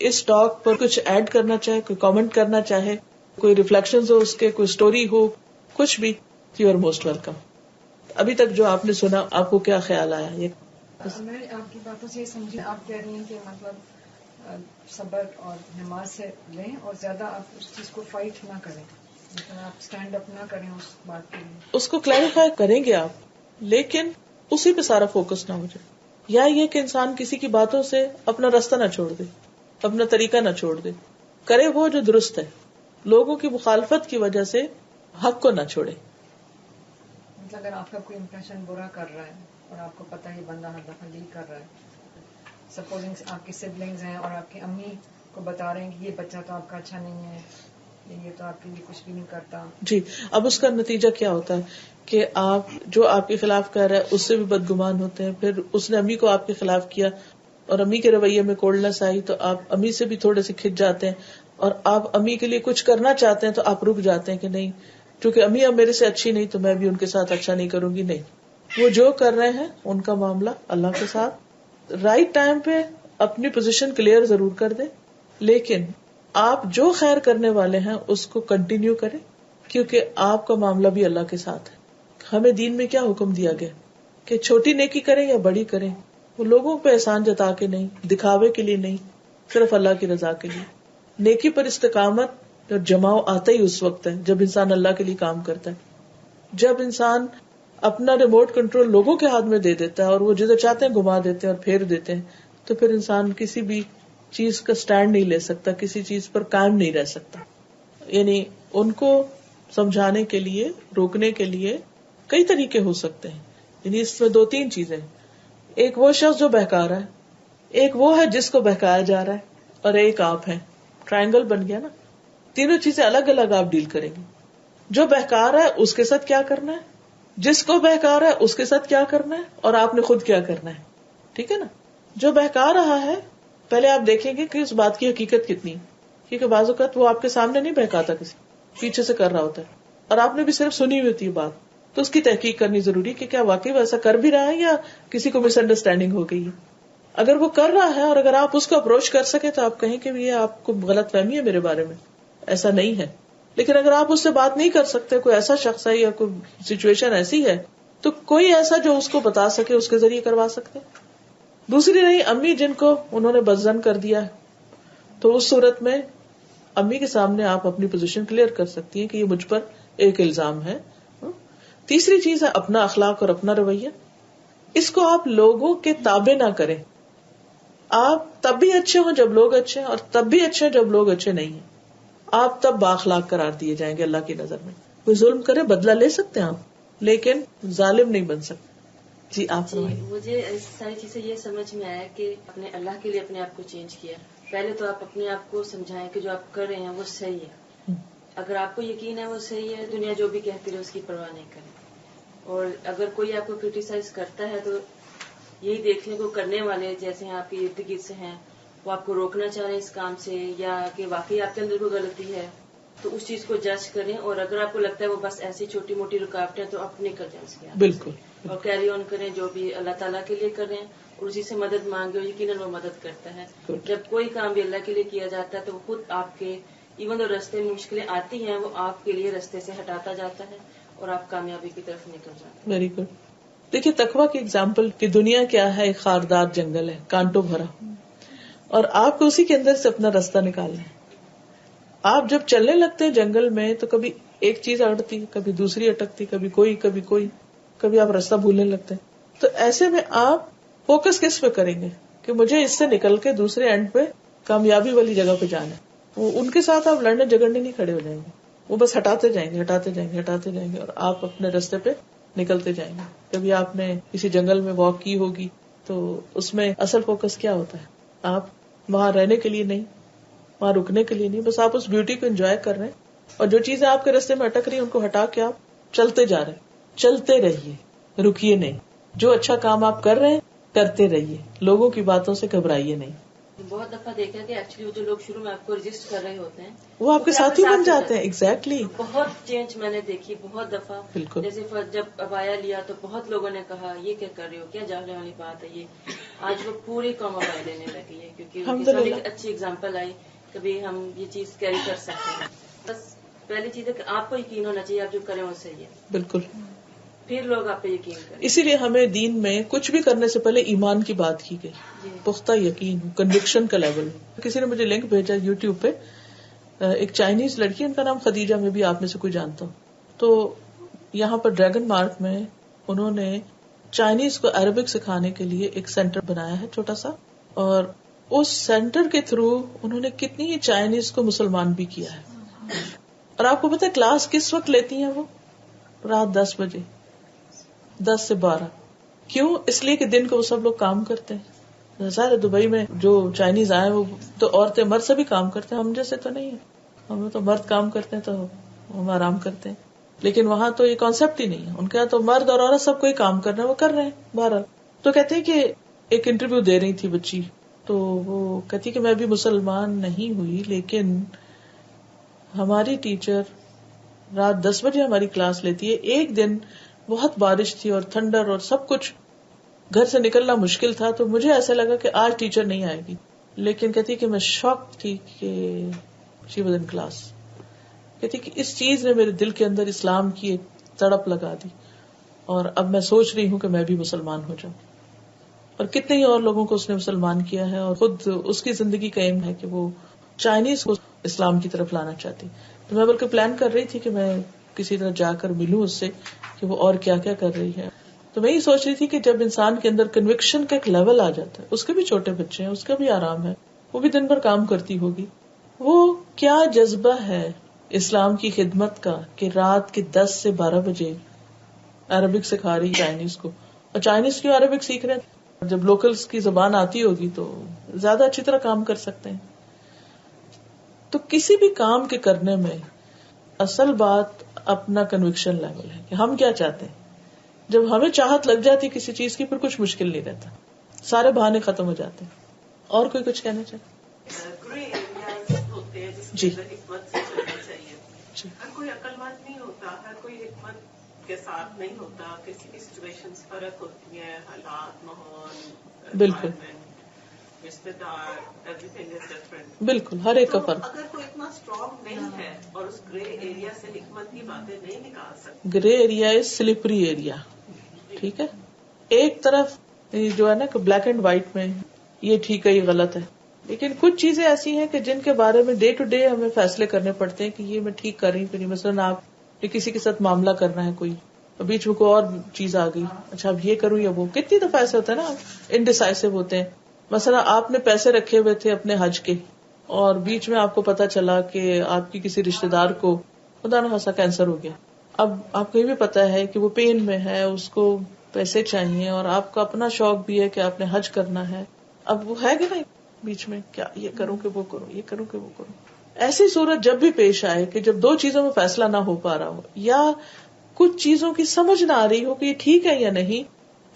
اس talk پر کچھ add کرنا چاہے, کوئی کامنٹ کرنا چاہے, کوئی ریفلیکشنز ہو اس کے, کوئی سٹوری ہو, کچھ بھی, یو آر موسٹ ویلکم. ابھی تک جو آپ نے سنا آپ کو کیا خیال آیا؟ میں آپ کی باتوں سے یہ سمجھی, آپ کہہ رہی ہیں کہ مطلب صبر اور نماز سے لیں اور زیادہ آپ اس چیز کو فائٹ نہ کریں, لیکن آپ اسٹینڈ اپ نہ کریں اس بات کے لیے. اس کو کلیریفائی کریں گے آپ, لیکن اسی پہ سارا فوکس نہ ہو جائے. یا یہ کہ انسان کسی کی باتوں سے اپنا راستہ نہ چھوڑ دے, اپنا طریقہ نہ چھوڑ دے, کرے وہ جو درست ہے, لوگوں کی مخالفت کی وجہ سے حق کو نہ چھوڑے. مطلب اگر آپ کا کوئی امپریشن برا کر رہا ہے اور آپ کو پتہ ہے بندہ دخل کر رہا ہے, سپوزنگ آپ کی سبلنگز ہیں اور آپ کی امی کو بتا رہے ہیں کہ یہ بچہ تو آپ کا اچھا نہیں ہے, یہ تو آپ کے لیے کچھ بھی نہیں کرتا. جی, اب اس کا نتیجہ کیا ہوتا ہے کہ آپ جو آپ کے خلاف کہہ رہا ہے اس سے بھی بدگمان ہوتے ہیں. پھر اس نے امی کو آپ کے خلاف کیا اور امی کے رویے میں کولڈنس آئی تو آپ امی سے بھی تھوڑے سے کھچ جاتے ہیں, اور آپ امی کے لیے کچھ کرنا چاہتے ہیں تو آپ رک جاتے ہیں کہ نہیں, کیونکہ امی اب میرے سے اچھی نہیں تو میں بھی ان کے ساتھ اچھا نہیں کروں گی. نہیں, وہ جو کر رہے ہیں ان کا معاملہ اللہ کے ساتھ. رائٹ ٹائم پہ اپنی پوزیشن کلیئر ضرور کر دیں, لیکن آپ جو خیر کرنے والے ہیں اس کو کنٹینیو کریں, کیونکہ آپ کا معاملہ بھی اللہ کے ساتھ ہے. ہمیں دین میں کیا حکم دیا گیا کہ چھوٹی نیکی کریں یا بڑی کریں, وہ لوگوں پہ احسان جتا کے نہیں, دکھاوے کے لیے نہیں, صرف اللہ کی رضا کے لیے. نیکی پر استقامت اور جماؤ آتا ہی اس وقت ہے جب انسان اللہ کے لیے کام کرتا ہے. جب انسان اپنا ریموٹ کنٹرول لوگوں کے ہاتھ میں دے دیتا ہے اور وہ جدھر چاہتے ہیں گھما دیتے ہیں اور پھیر دیتے ہیں, تو پھر انسان کسی بھی چیز کا سٹینڈ نہیں لے سکتا, کسی چیز پر قائم نہیں رہ سکتا. یعنی ان کو سمجھانے کے لیے, روکنے کے لیے کئی طریقے ہو سکتے ہیں. یعنی اس میں 2-3 چیزیں, ایک وہ شخص جو بہکا رہا ہے, ایک وہ ہے جس کو بہکایا جا رہا ہے, اور ایک آپ ہیں. ٹرائنگل بن گیا نا. تینوں چیزیں الگ الگ آپ ڈیل کریں گے. جو بہکا رہا ہے اس کے ساتھ کیا کرنا ہے, جس کو بہکا رہا ہے اس کے ساتھ کیا کرنا ہے, اور آپ نے خود کیا کرنا ہے. ٹھیک ہے نا. جو بہکا رہا ہے پہلے آپ دیکھیں گے کہ اس بات کی حقیقت کتنی, کیونکہ بعض اوقات وہ آپ کے سامنے نہیں بہکاتا, کسی پیچھے سے کر رہا ہوتا ہے اور آپ نے بھی صرف سنی ہوئی ہوتی ہے بات, تو اس کی تحقیق کرنی ضروری کہ کیا واقعی وہ ایسا کر بھی رہا ہے یا کسی کو مس انڈرسٹینڈنگ ہو گئی ہے. اگر وہ کر رہا ہے اور اگر آپ اس کو اپروچ کر سکے تو آپ کہیں کہ یہ آپ کو غلط فہمی ہے میرے بارے میں, ایسا نہیں ہے. لیکن اگر آپ اس سے بات نہیں کر سکتے, کوئی ایسا شخص ہے یا کوئی سچویشن ایسی ہے, تو کوئی ایسا جو اس کو بتا سکے اس کے ذریعے کروا سکتے. دوسری رہی امی جن کو انہوں نے بدظن کر دیا, تو اس صورت میں امی کے سامنے آپ اپنی پوزیشن کلیئر کر سکتی ہیں کہ یہ مجھ پر ایک الزام ہے. تیسری چیز ہے اپنا اخلاق اور اپنا رویہ. اس کو آپ لوگوں کے تابع نہ کریں. آپ تب بھی اچھے ہوں جب لوگ اچھے ہیں, اور تب بھی اچھے ہیں جب لوگ اچھے نہیں ہیں. آپ تب بااخلاق قرار دیے جائیں گے اللہ کی نظر میں. کوئی ظلم کرے بدلہ لے سکتے ہیں آپ, لیکن ظالم نہیں بن سکتے. جی آپ مجھے ساری چیزیں یہ سمجھ میں آیا کہ اپنے اللہ کے لیے اپنے آپ کو چینج کیا. پہلے تو آپ اپنے آپ کو سمجھائیں کہ جو آپ کر رہے ہیں وہ صحیح ہے. اگر آپ کو یقین ہے وہ صحیح ہے, دنیا جو بھی کہتی رہے اس کی پرواہ نہیں کریں. اور اگر کوئی آپ کو کرٹیسائز کرتا ہے تو یہی دیکھ لیں کہ وہ کرنے والے جیسے ہیں آپ کے ارد گرد سے ہیں, وہ آپ کو روکنا چاہ رہے ہیں اس کام سے, یا کہ واقعی آپ کے اندر کوئی غلطی ہے, تو اس چیز کو جج کریں. اور اگر آپ کو لگتا ہے وہ بس ایسی چھوٹی موٹی رکاوٹیں تو آپ نکل جائیں اس کے آگے. بالکل. اور کیری آن کریں جو بھی اللہ تعالیٰ کے لیے کر رہے ہیں, اور اسی سے مدد مانگے, اور یقیناً وہ مدد کرتا ہے. جب کوئی کام بھی اللہ کے لیے کیا جاتا ہے تو وہ خود آپ کے ایون جو رستے میں مشکلیں آتی ہیں وہ آپ کے لیے رستے سے ہٹاتا جاتا ہے, اور آپ کامیابی کی طرف نکل جاتے ہیں. Very good. دیکھیے تقویٰ کی اگزامپل کہ دنیا کیا ہے, ایک خاردار جنگل ہے, کانٹوں بھرا, اور آپ کو اسی کے اندر سے اپنا راستہ نکالنا ہے. آپ جب چلنے لگتے ہیں جنگل میں تو کبھی ایک چیز اڑتی, کبھی دوسری اٹکتی, کبھی کوئی, کبھی آپ راستہ بھولنے لگتے ہیں. تو ایسے میں آپ فوکس کس پہ کریں گے کہ مجھے اس سے نکل کے دوسرے اینڈ پہ کامیابی والی جگہ پہ جانا ہے. وہ ان کے ساتھ آپ لڑنے جھگڑنے نہیں کھڑے ہو جائیں گے, وہ بس ہٹاتے جائیں گے اور آپ اپنے راستے پہ نکلتے جائیں گے. کبھی آپ نے کسی جنگل میں واک کی ہوگی تو اس میں اصل فوکس کیا ہوتا ہے, آپ وہاں رہنے کے لیے نہیں, وہاں رکنے کے لیے نہیں, بس آپ اس بیوٹی کو انجوائے کر رہے ہیں, اور جو چیزیں آپ کے راستے میں اٹک رہی ہیں ان کو ہٹا کے آپ چلتے جا رہے ہیں. چلتے رہیے, رکیے نہیں. جو اچھا کام آپ کر رہے ہیں کرتے رہیے, لوگوں کی باتوں سے گھبرائیے نہیں. بہت دفعہ دیکھا کہ ایکچولی جو لوگ شروع میں آپ کو رجسٹ کر رہے ہوتے ہیں وہ آپ کے ساتھی بن جاتے ہیں. ایگزیکٹلی. بہت چینج میں نے دیکھی بہت دفعہ. بالکل. جیسے جب ابایا لیا تو بہت لوگوں نے کہا یہ کیا کر رہے ہو, کیا جاننے والی بات ہے یہ. آج وہ پوری قوم ابایا لینے لگی ہے کیونکہ ایک اچھی اگزامپل آئی. کبھی ہم یہ چیز کیری کر سکتے ہیں. بس پہلی چیز ہے کہ آپ کو یقین ہونا چاہیے آپ جو کریں وہ صحیح ہے. بالکل. پھر لوگ آپ پہ یقین کریں. اسی لیے ہمیں دین میں کچھ بھی کرنے سے پہلے ایمان کی بات کی گئی. پختہ یقین, کنوکشن کا لیول. کسی نے مجھے لنک بھیجا یوٹیوب پہ, ایک چائنیز لڑکی, ان کا نام خدیجہ, میں بھی آپ میں سے کوئی جانتا ہوں. تو یہاں پر ڈریگن مارک میں انہوں نے چائنیز کو عربک سکھانے کے لیے ایک سینٹر بنایا ہے چھوٹا سا, اور اس سینٹر کے تھرو انہوں نے کتنی چائنیز کو مسلمان بھی کیا ہے. اور آپ کو پتا ہے کلاس کس وقت لیتی ہیں وہ؟ رات 10 بجے, 10 سے 12. کیوں؟ اس لیے کہ دن کو وہ سب لوگ کام کرتے ہیں. ظاہر دبئی میں جو چائنیز آئے وہ تو عورتیں مرد سے بھی کام کرتے ہیں, ہم جیسے تو نہیں ہے. ہم تو مرد کام کرتے ہیں تو ہم آرام کرتے ہیں, لیکن وہاں تو یہ کانسیپٹ ہی نہیں ہے. ان کے یہاں تو مرد اور عورت سب کوئی کام کر رہے ہیں, وہ کر رہے ہیں بہرحال. تو کہتے ہیں کہ ایک انٹرویو دے رہی تھی بچی, تو وہ کہتی کہ میں بھی مسلمان نہیں ہوئی, لیکن ہماری ٹیچر رات 10 بجے ہماری کلاس لیتی ہے. ایک دن بہت بارش تھی اور تھنڈر اور سب کچھ, گھر سے نکلنا مشکل تھا, تو مجھے ایسا لگا کہ آج ٹیچر نہیں آئے گی. لیکن کہتی کہ میں شاک تھی کہ شی واز ان کلاس. کہتی کہ اس چیز نے میرے دل کے اندر اسلام کی ایک تڑپ لگا دی, اور اب میں سوچ رہی ہوں کہ میں بھی مسلمان ہو جاؤں. اور کتنے ہی اور لوگوں کو اس نے مسلمان کیا ہے, اور خود اس کی زندگی کا ایم ہے کہ وہ چائنیز کو اسلام کی طرف لانا چاہتی. تو میں بلکہ پلان کر رہی تھی کہ میں کسی طرح جا کر ملوں اس سے کہ وہ اور کیا کیا کر رہی ہے. تو میں یہ سوچ رہی تھی کہ جب انسان کے اندر کنوکشن کا ایک لیول آ جاتا ہے, اس کے بھی چھوٹے بچے ہیں, اس کا بھی آرام ہے, وہ بھی دن بھر کام کرتی ہوگی, وہ کیا جذبہ ہے اسلام کی خدمت کا کہ رات کے 10 سے 12 بجے عربک سکھا رہی چائنیز کو. اور چائنیز کیوں عربک سیکھ رہے ہیں؟ جب لوکلز کی زبان آتی ہوگی تو زیادہ اچھی طرح کام کر سکتے ہیں. تو کسی بھی کام کے کرنے میں اصل بات اپنا کنوکشن لیول ہے کہ ہم کیا چاہتے ہیں. جب ہمیں چاہت لگ جاتی کسی چیز کی, پھر کچھ مشکل نہیں رہتا, سارے بہانے ختم ہو جاتے ہیں. اور کوئی کچھ کہنا چاہے؟ جی ہر کوئی عقل مند نہیں ہوتا, ہر کوئی حکمت کے ساتھ نہیں ہوتا. کسی کی سچویشن فرق ہوتی ہیں, حالات, ماحول, بالکل رشتے دار, ایوری تھنگ از ڈفرنٹ. بالکل, ہر ایک کا فرق. اگر کوئی اتنا اسٹرانگ نہیں ہے اور اس گرے ایریا سے حکمت کی باتیں نہیں نکال سکتے. Grey area is slippery area. ٹھیک ہے, ایک طرف جو ہے نا کہ بلیک اینڈ وائٹ میں یہ ٹھیک ہے یہ غلط ہے, لیکن کچھ چیزیں ایسی ہیں کہ جن کے بارے میں ڈے ٹو ڈے ہمیں فیصلے کرنے پڑتے ہیں کہ یہ میں ٹھیک کر رہی ہوں کہ نہیں. مثلاً آپ کسی کے ساتھ معاملہ کرنا ہے, کوئی بیچ میں کوئی اور چیز آ گئی, اچھا اب یہ کروں یا وہ. کتنی دفعہ ایسے ہوتا ہے نا, انڈیسائسو ہوتے ہیں. مثلا آپ نے پیسے رکھے ہوئے تھے اپنے حج کے, اور بیچ میں آپ کو پتا چلا کہ آپ کی کسی رشتے دار کو خدا نہ خاصا کینسر ہو گیا. اب آپ کو یہ بھی پتا ہے کہ وہ پین میں ہے, اس کو پیسے چاہیے, اور آپ کا اپنا شوق بھی ہے کہ آپ نے حج کرنا ہے. اب وہ ہے کہ نہیں بیچ میں, کیا یہ کروں کہ وہ کروں, یہ کروں کہ وہ کروں. ایسی صورت جب بھی پیش آئے کہ جب دو چیزوں میں فیصلہ نہ ہو پا رہا ہو, یا کچھ چیزوں کی سمجھ نہ آ رہی ہو کہ یہ ٹھیک ہے یا نہیں,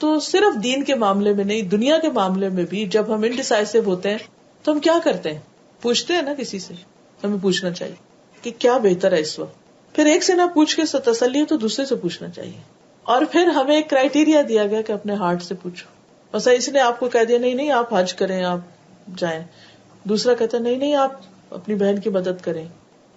تو صرف دین کے معاملے میں نہیں, دنیا کے معاملے میں بھی جب ہم انڈیسائسو ہوتے ہیں تو ہم کیا کرتے ہیں, پوچھتے ہیں نا کسی سے. ہمیں پوچھنا چاہیے کہ کیا بہتر ہے اس وقت. پھر ایک سے نہ پوچھ کے تسلی ہو تو دوسرے سے پوچھنا چاہیے. اور پھر ہمیں ایک کرائیٹیریا دیا گیا کہ اپنے ہارٹ سے پوچھو. مثلا اس نے آپ کو کہہ دیا نہیں آپ حج کریں, آپ جائیں. دوسرا کہتا نہیں آپ اپنی بہن کی مدد کریں.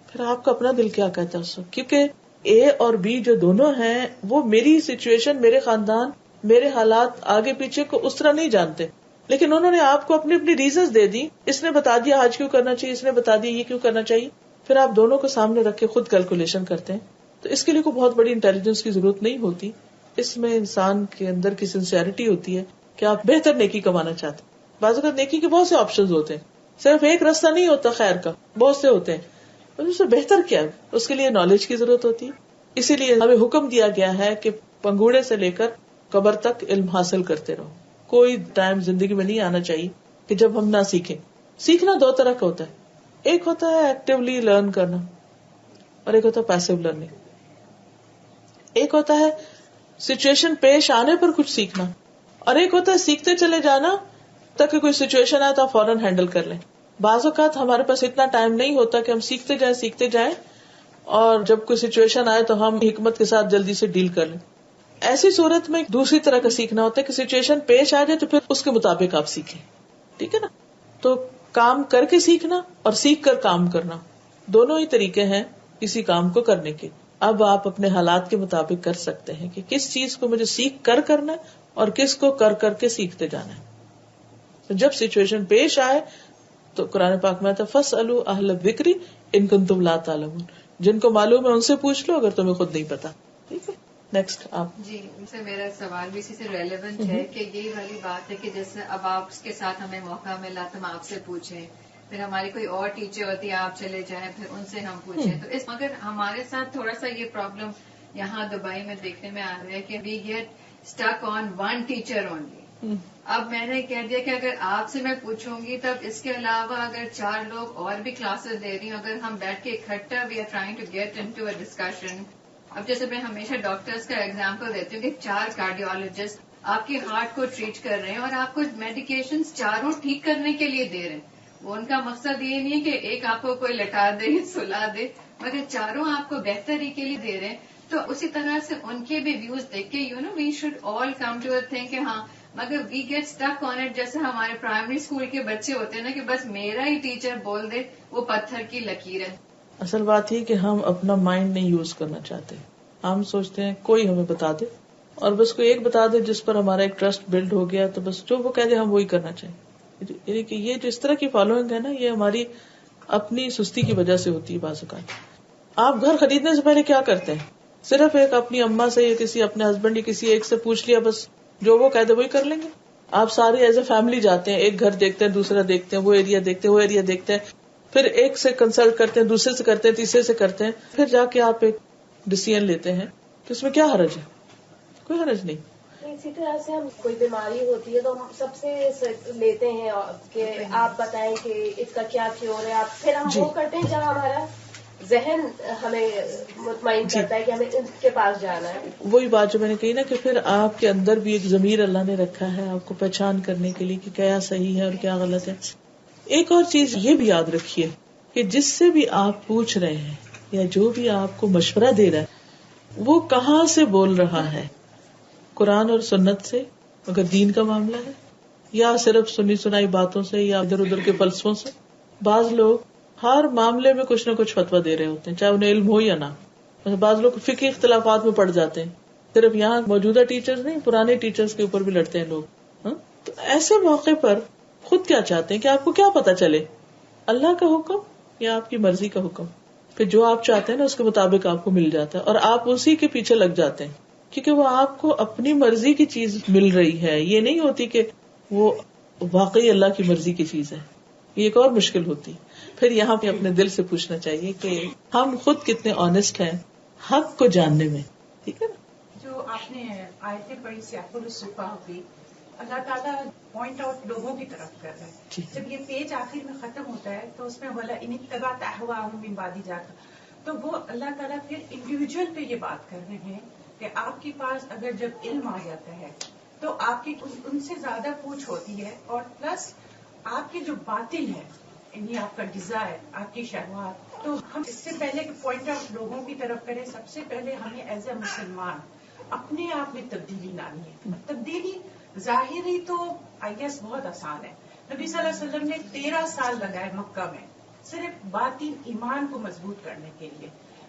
پھر آپ کا اپنا دل کیا کہتا ہے اس وقت, کیونکہ اے اور بی جو دونوں ہیں وہ میری سچویشن, میرے خاندان, میرے حالات آگے پیچھے کو اس طرح نہیں جانتے, لیکن انہوں نے آپ کو اپنی اپنی ریزنز دے دی. اس نے بتا دیا حج کیوں کرنا چاہیے, اس نے بتا دیا یہ کیوں کرنا چاہیے. پھر آپ دونوں کو سامنے رکھ کے خود کیلکولیشن کرتے ہیں. تو اس کے لیے کوئی بہت بڑی انٹیلیجنس کی ضرورت نہیں ہوتی. اس میں انسان کے اندر کی سنسیئرٹی ہوتی ہے کہ آپ بہتر نیکی کمانا چاہتے ہیں. بعض اوقات نیکی کے بہت سے آپشنز ہوتے ہیں, صرف ایک راستہ نہیں ہوتا خیر کا, بہت سے ہوتے ہیں. اس سے بہتر کیا ہے, اس کے لیے نالج کی ضرورت ہوتی ہے. اسی لیے ہمیں حکم دیا گیا ہے کہ پنگوڑے سے لے کر قبر تک علم حاصل کرتے رہو. کوئی ٹائم زندگی میں نہیں آنا چاہیے کہ جب ہم نہ سیکھیں. سیکھنا دو طرح کا ہوتا ہے, ایک ہوتا ہے ایکٹیولی لرن کرنا, اور ایک ہوتا ہے پیسو لرننگ. ایک ہوتا ہے سچویشن پیش آنے پر کچھ سیکھنا, اور ایک ہوتا ہے سیکھتے چلے جانا تک کہ کوئی سچویشن آئے تو آپ فوراً ہینڈل کر لیں. بعض اوقات ہمارے پاس اتنا ٹائم نہیں ہوتا کہ ہم سیکھتے جائیں اور جب کوئی سچویشن آئے تو ہم حکمت کے ساتھ جلدی سے ڈیل کر لیں. ایسی صورت میں دوسری طرح کا سیکھنا ہوتا ہے کہ سچویشن پیش آ جائے تو پھر اس کے مطابق آپ سیکھیں. ٹھیک ہے نا. تو کام کر کے سیکھنا اور سیکھ کر کام کرنا دونوں ہی طریقے ہیں کسی کام کو کرنے کے. اب آپ اپنے حالات کے مطابق کر سکتے ہیں کہ کس چیز کو مجھے سیکھ کر کرنا ہے اور کس کو کر کر کے سیکھتے جانا ہے. تو جب سچویشن پیش آئے تو قرآن پاک میں فَاسْأَلُوا أَهْلَ الذِّكْرِ إِن كُنتُمْ لَا تَعْلَمُونَ, جن کو معلوم ہے ان سے پوچھ لو اگر تمہیں خود نہیں پتا. ٹھیک ہے. نیکسٹ آپ. جی ان سے میرا سوال بھی اسی سے ریلیونٹ ہے کہ یہی والی بات ہے کہ جیسے اب آپ اس کے ساتھ ہمیں موقع ملا تو ہم آپ سے پوچھیں, پھر ہماری کوئی اور ٹیچر ہوتی ہے آپ چلے جائیں پھر ان سے ہم پوچھیں. تو اس مگر ہمارے ساتھ تھوڑا سا یہ پرابلم یہاں دبئی میں دیکھنے میں آ رہا ہے کہ we get stuck on one teacher only. اب میں نے کہہ دیا کہ اگر آپ سے میں پوچھوں گی تب اس کے علاوہ اگر 4 لوگ اور بھی کلاسز دے رہی ہوں, اگر ہم بیٹھ کے اکٹھا we are trying to get into a discussion. اب جیسے میں ہمیشہ ڈاکٹرز کا ایگزامپل دیتی ہوں کہ 4 کارڈیولوجسٹ آپ کے ہارٹ کو ٹریٹ کر رہے ہیں اور آپ کو میڈیکیشنز چاروں ٹھیک کرنے کے لیے دے رہے ہیں. وہ ان کا مقصد یہ نہیں ہے کہ ایک آپ کو کوئی لٹا دے سلا دے, مگر چاروں آپ کو بہتری کے لیے دے رہے ہیں. تو اسی طرح سے ان کے بھی ویوز دیکھ کے we should all come to a thing کہ ہاں مگر we get stuck on it. جیسے ہمارے پرائمری اسکول کے بچے ہوتے ہیں نا کہ بس میرا ہی ٹیچر بول دے وہ پتھر کی لکیر ہے. اصل بات یہ کہ ہم اپنا مائنڈ نہیں یوز کرنا چاہتے. ہم سوچتے ہیں کوئی ہمیں بتا دے اور بس کوئی ایک بتا دے جس پر ہمارا ایک ٹرسٹ بلڈ ہو گیا تو بس جو وہ کہہ دے ہم وہی کرنا چاہیں. یعنی کہ یہ جو اس طرح کی فالوئنگ ہے نا یہ ہماری اپنی سستی کی وجہ سے ہوتی ہے. بعض اوقات آپ گھر خریدنے سے پہلے کیا کرتے ہیں, صرف ایک اپنی اما سے یا کسی اپنے ہسبینڈ یا کسی ایک سے پوچھ لیا بس جو وہ کہہ دے وہی کر لیں گے. آپ سارے ایز اے فیملی جاتے ہیں, ایک گھر دیکھتے ہیں, دوسرا دیکھتے ہیں, وہ ایریا دیکھتے ہیں, وہ ایریا دیکھتے ہیں, پھر ایک سے کنسلٹ کرتے ہیں, دوسرے سے کرتے ہیں, تیسرے سے کرتے ہیں, پھر جا کے آپ ایک ڈیسیژن لیتے ہیں. تو اس میں کیا حرج ہے؟ کوئی حرج نہیں. اسی طرح سے ہم کوئی بیماری ہوتی ہے تو ہم سب سے لیتے ہیں کہ آپ بتائیں کہ اس کا کیا کیور ہے. آپ پھر ہم وہ کرتے ہیں جہاں ہمارا ذہن ہمیں مطمئن کرتا ہے کہ ہمیں ان کے پاس جانا ہے. وہی بات جو میں نے کہی نا کہ پھر آپ کے اندر بھی ایک ضمیر اللہ نے رکھا ہے آپ کو پہچان کرنے کے لیے کہ کیا صحیح ہے اور کیا غلط ہے. ایک اور چیز یہ بھی یاد رکھیے کہ جس سے بھی آپ پوچھ رہے ہیں یا جو بھی آپ کو مشورہ دے رہا ہے وہ کہاں سے بول رہا ہے, قرآن اور سنت سے اگر دین کا معاملہ ہے, یا صرف سنی سنائی باتوں سے یا ادھر ادھر کے فلسفوں سے. بعض لوگ ہر معاملے میں کچھ نہ کچھ فتویٰ دے رہے ہوتے ہیں چاہے انہیں علم ہو یا نہ. بعض لوگ فقہی اختلافات میں پڑ جاتے ہیں, صرف یہاں موجودہ ٹیچرز نہیں پرانے ٹیچرز کے اوپر بھی لڑتے ہیں لوگ. تو ایسے موقع پر خود کیا چاہتے ہیں کہ آپ کو کیا پتا چلے, اللہ کا حکم یا آپ کی مرضی کا حکم. پھر جو آپ چاہتے ہیں نا اس کے مطابق آپ کو مل جاتا ہے اور آپ اسی کے پیچھے لگ جاتے ہیں کیونکہ وہ آپ کو اپنی مرضی کی چیز مل رہی ہے. یہ نہیں ہوتی کہ وہ واقعی اللہ کی مرضی کی چیز ہے. یہ ایک اور مشکل ہوتی. پھر یہاں پہ اپنے دل سے پوچھنا چاہیے کہ ہم خود کتنے آنےسٹ ہیں حق کو جاننے میں. ٹھیک ہے نا. جو آپ نے آیتیں پڑھی سیاق الصفا کی, اللہ تعالیٰ پوائنٹ آؤٹ لوگوں کی طرف کر رہے ہیں. جب یہ پیج آخر میں ختم ہوتا ہے تو اس میں بولا ان اتبعت اہواءہم من بعد جاءک, تو وہ اللہ تعالیٰ پھر انڈیویجول پہ یہ بات کر رہے ہیں کہ آپ کے پاس اگر جب علم آ جاتا ہے تو آپ کی ان سے زیادہ پوچھ ہوتی ہے, اور پلس آپ کی جو باطل ہے یعنی آپ کا ڈیزائر, آپ کی شہوات, تو ہم اس سے پہلے کہ پوائنٹ آؤٹ لوگوں کی طرف کریں سب سے پہلے ہمیں ایز اے مسلمان اپنے آپ میں تبدیلی لانی ہے. تبدیلی ظاہری تو آئی گیس بہت آسان ہے. نبی صلی اللہ علیہ وسلم نے 13 سال لگائے مکہ میں صرف باطن ایمان کو مضبوط کرنے کے لیے.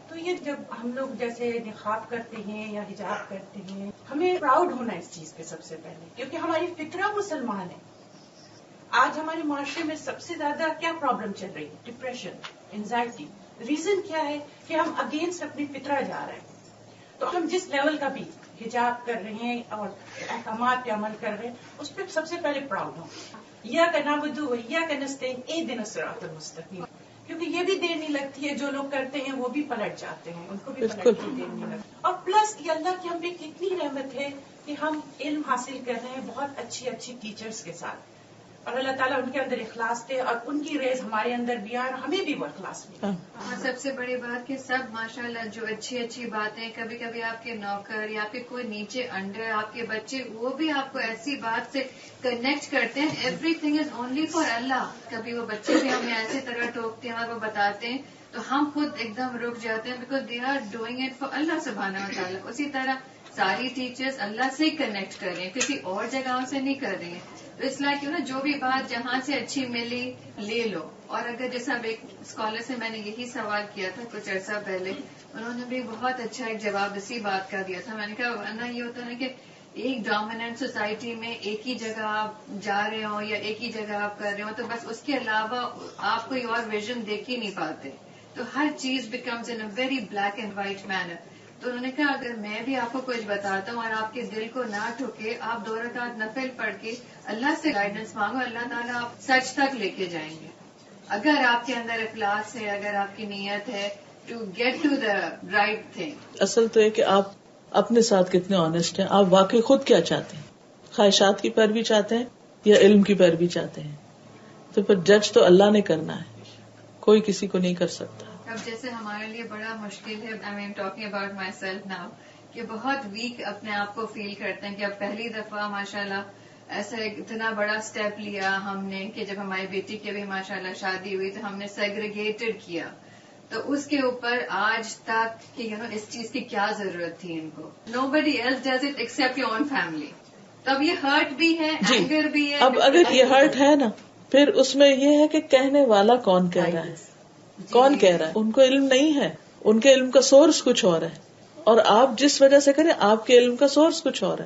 تو یہ جب ہم لوگ جیسے نقاب کرتے ہیں یا حجاب کرتے ہیں ہمیں پراؤڈ ہونا ہے اس چیز پہ سب سے پہلے, کیونکہ ہماری فطرہ مسلمان ہے. آج ہمارے معاشرے میں سب سے زیادہ کیا پرابلم چل رہی ہے؟ Depression, anxiety. ریزن کیا ہے کہ ہم اگینسٹ اپنی فطرہ جا رہے ہیں. تو ہم جس لیول کا بھی حجاب کر رہے ہیں اور احکامات پہ عمل کر رہے ہیں اس پہ سب سے پہلے پراؤڈ ہوں. ایاک نعبد و ایاک نستعین اہدنا الصراط المستقیم, کیونکہ یہ بھی دیر نہیں لگتی ہے, جو لوگ کرتے ہیں وہ بھی پلٹ جاتے ہیں, ان کو بھی پلٹ کی دیر نہیں لگتی. اور پلس یہ اللہ کی ہم پہ کتنی رحمت ہے کہ ہم علم حاصل کر رہے ہیں بہت اچھی اچھی ٹیچرز کے ساتھ. اور اللہ تعالیٰ ان کے اندر اخلاص دے اور ان کی ریز ہمارے اندر بھی آئے اور ہمیں بھی وہ اخلاص ملے. اور سب سے بڑی بات کہ سب ماشاءاللہ جو اچھی اچھی باتیں، کبھی کبھی آپ کے نوکر یا آپ کے کوئی نیچے انڈر آپ کے بچے، وہ بھی آپ کو ایسی بات سے کنیکٹ کرتے ہیں. Everything is only for Allah. کبھی وہ بچے بھی ہمیں ایسی طرح ٹوکتے ہیں اور وہ بتاتے ہیں تو ہم خود ایک دم رک جاتے ہیں، because they are doing it for Allah سبحانہ و تعالیٰ. اسی طرح ساری ٹیچرز اللہ سے کنیکٹ کر رہی ہیں، کسی اور جگہوں سے نہیں کر رہی ہیں. تو اس لائے کہ نا جو بھی بات جہاں سے اچھی ملی لے لو. اور اگر جیسا ایک اسکالر سے میں نے یہی سوال کیا تھا کچھ عرصہ پہلے، انہوں نے بھی بہت اچھا ایک جواب اسی بات کا دیا تھا. میں نے کہا ورنہ یہ ہوتا ہے کہ ایک ڈومیننٹ سوسائٹی میں ایک ہی جگہ آپ جا رہے ہوں یا ایک ہی جگہ آپ کر رہے ہوں تو بس اس کے علاوہ آپ کوئی اور ویژن دیکھ ہی نہیں پاتے. تو ہر چیز becomes in a very black and white manner. تو انہوں نے کہا اگر میں بھی آپ کو کچھ بتاتا ہوں اور آپ کے دل کو نہ ٹھکے، آپ 2 رکعت نفل پڑھ کے اللہ سے گائیڈنس مانگو، اللہ تعالیٰ آپ سچ تک لے کے جائیں گے. اگر آپ کے اندر اخلاص ہے، اگر آپ کی نیت ہے to get to the right thing. اصل تو ہے کہ آپ اپنے ساتھ کتنے آنےسٹ ہیں، آپ واقعی خود کیا چاہتے ہیں، خواہشات کی پیروی چاہتے ہیں یا علم کی پیروی چاہتے ہیں. تو پھر جج تو اللہ نے کرنا ہے، کوئی کسی کو نہیں کر سکتا. اب جیسے ہمارے لیے بڑا مشکل ہے، I am talking about my self now, کہ بہت ویک اپنے آپ کو فیل کرتے ہیں کہ اب پہلی دفعہ ماشاءاللہ ایسا اتنا بڑا اسٹیپ لیا ہم نے کہ جب ہماری بیٹی کی بھی ماشاءاللہ شادی ہوئی تو ہم نے سیگریگیٹڈ کیا. تو اس کے اوپر آج تک کہ اس چیز کی کیا ضرورت تھی ان کو. Nobody else does it except your own family. تو اب یہ ہرٹ بھی ہے، اینگر بھی ہے. اب اگر یہ ہرٹ ہے نا، پھر اس میں یہ ہے کہ کہنے والا کون کہہ رہا ہے، کون کہہ رہا ہے. ان کو علم نہیں ہے، ان کے علم کا سورس کچھ اور ہے، اور آپ جس وجہ سے کریں آپ کے علم کا سورس کچھ اور ہے.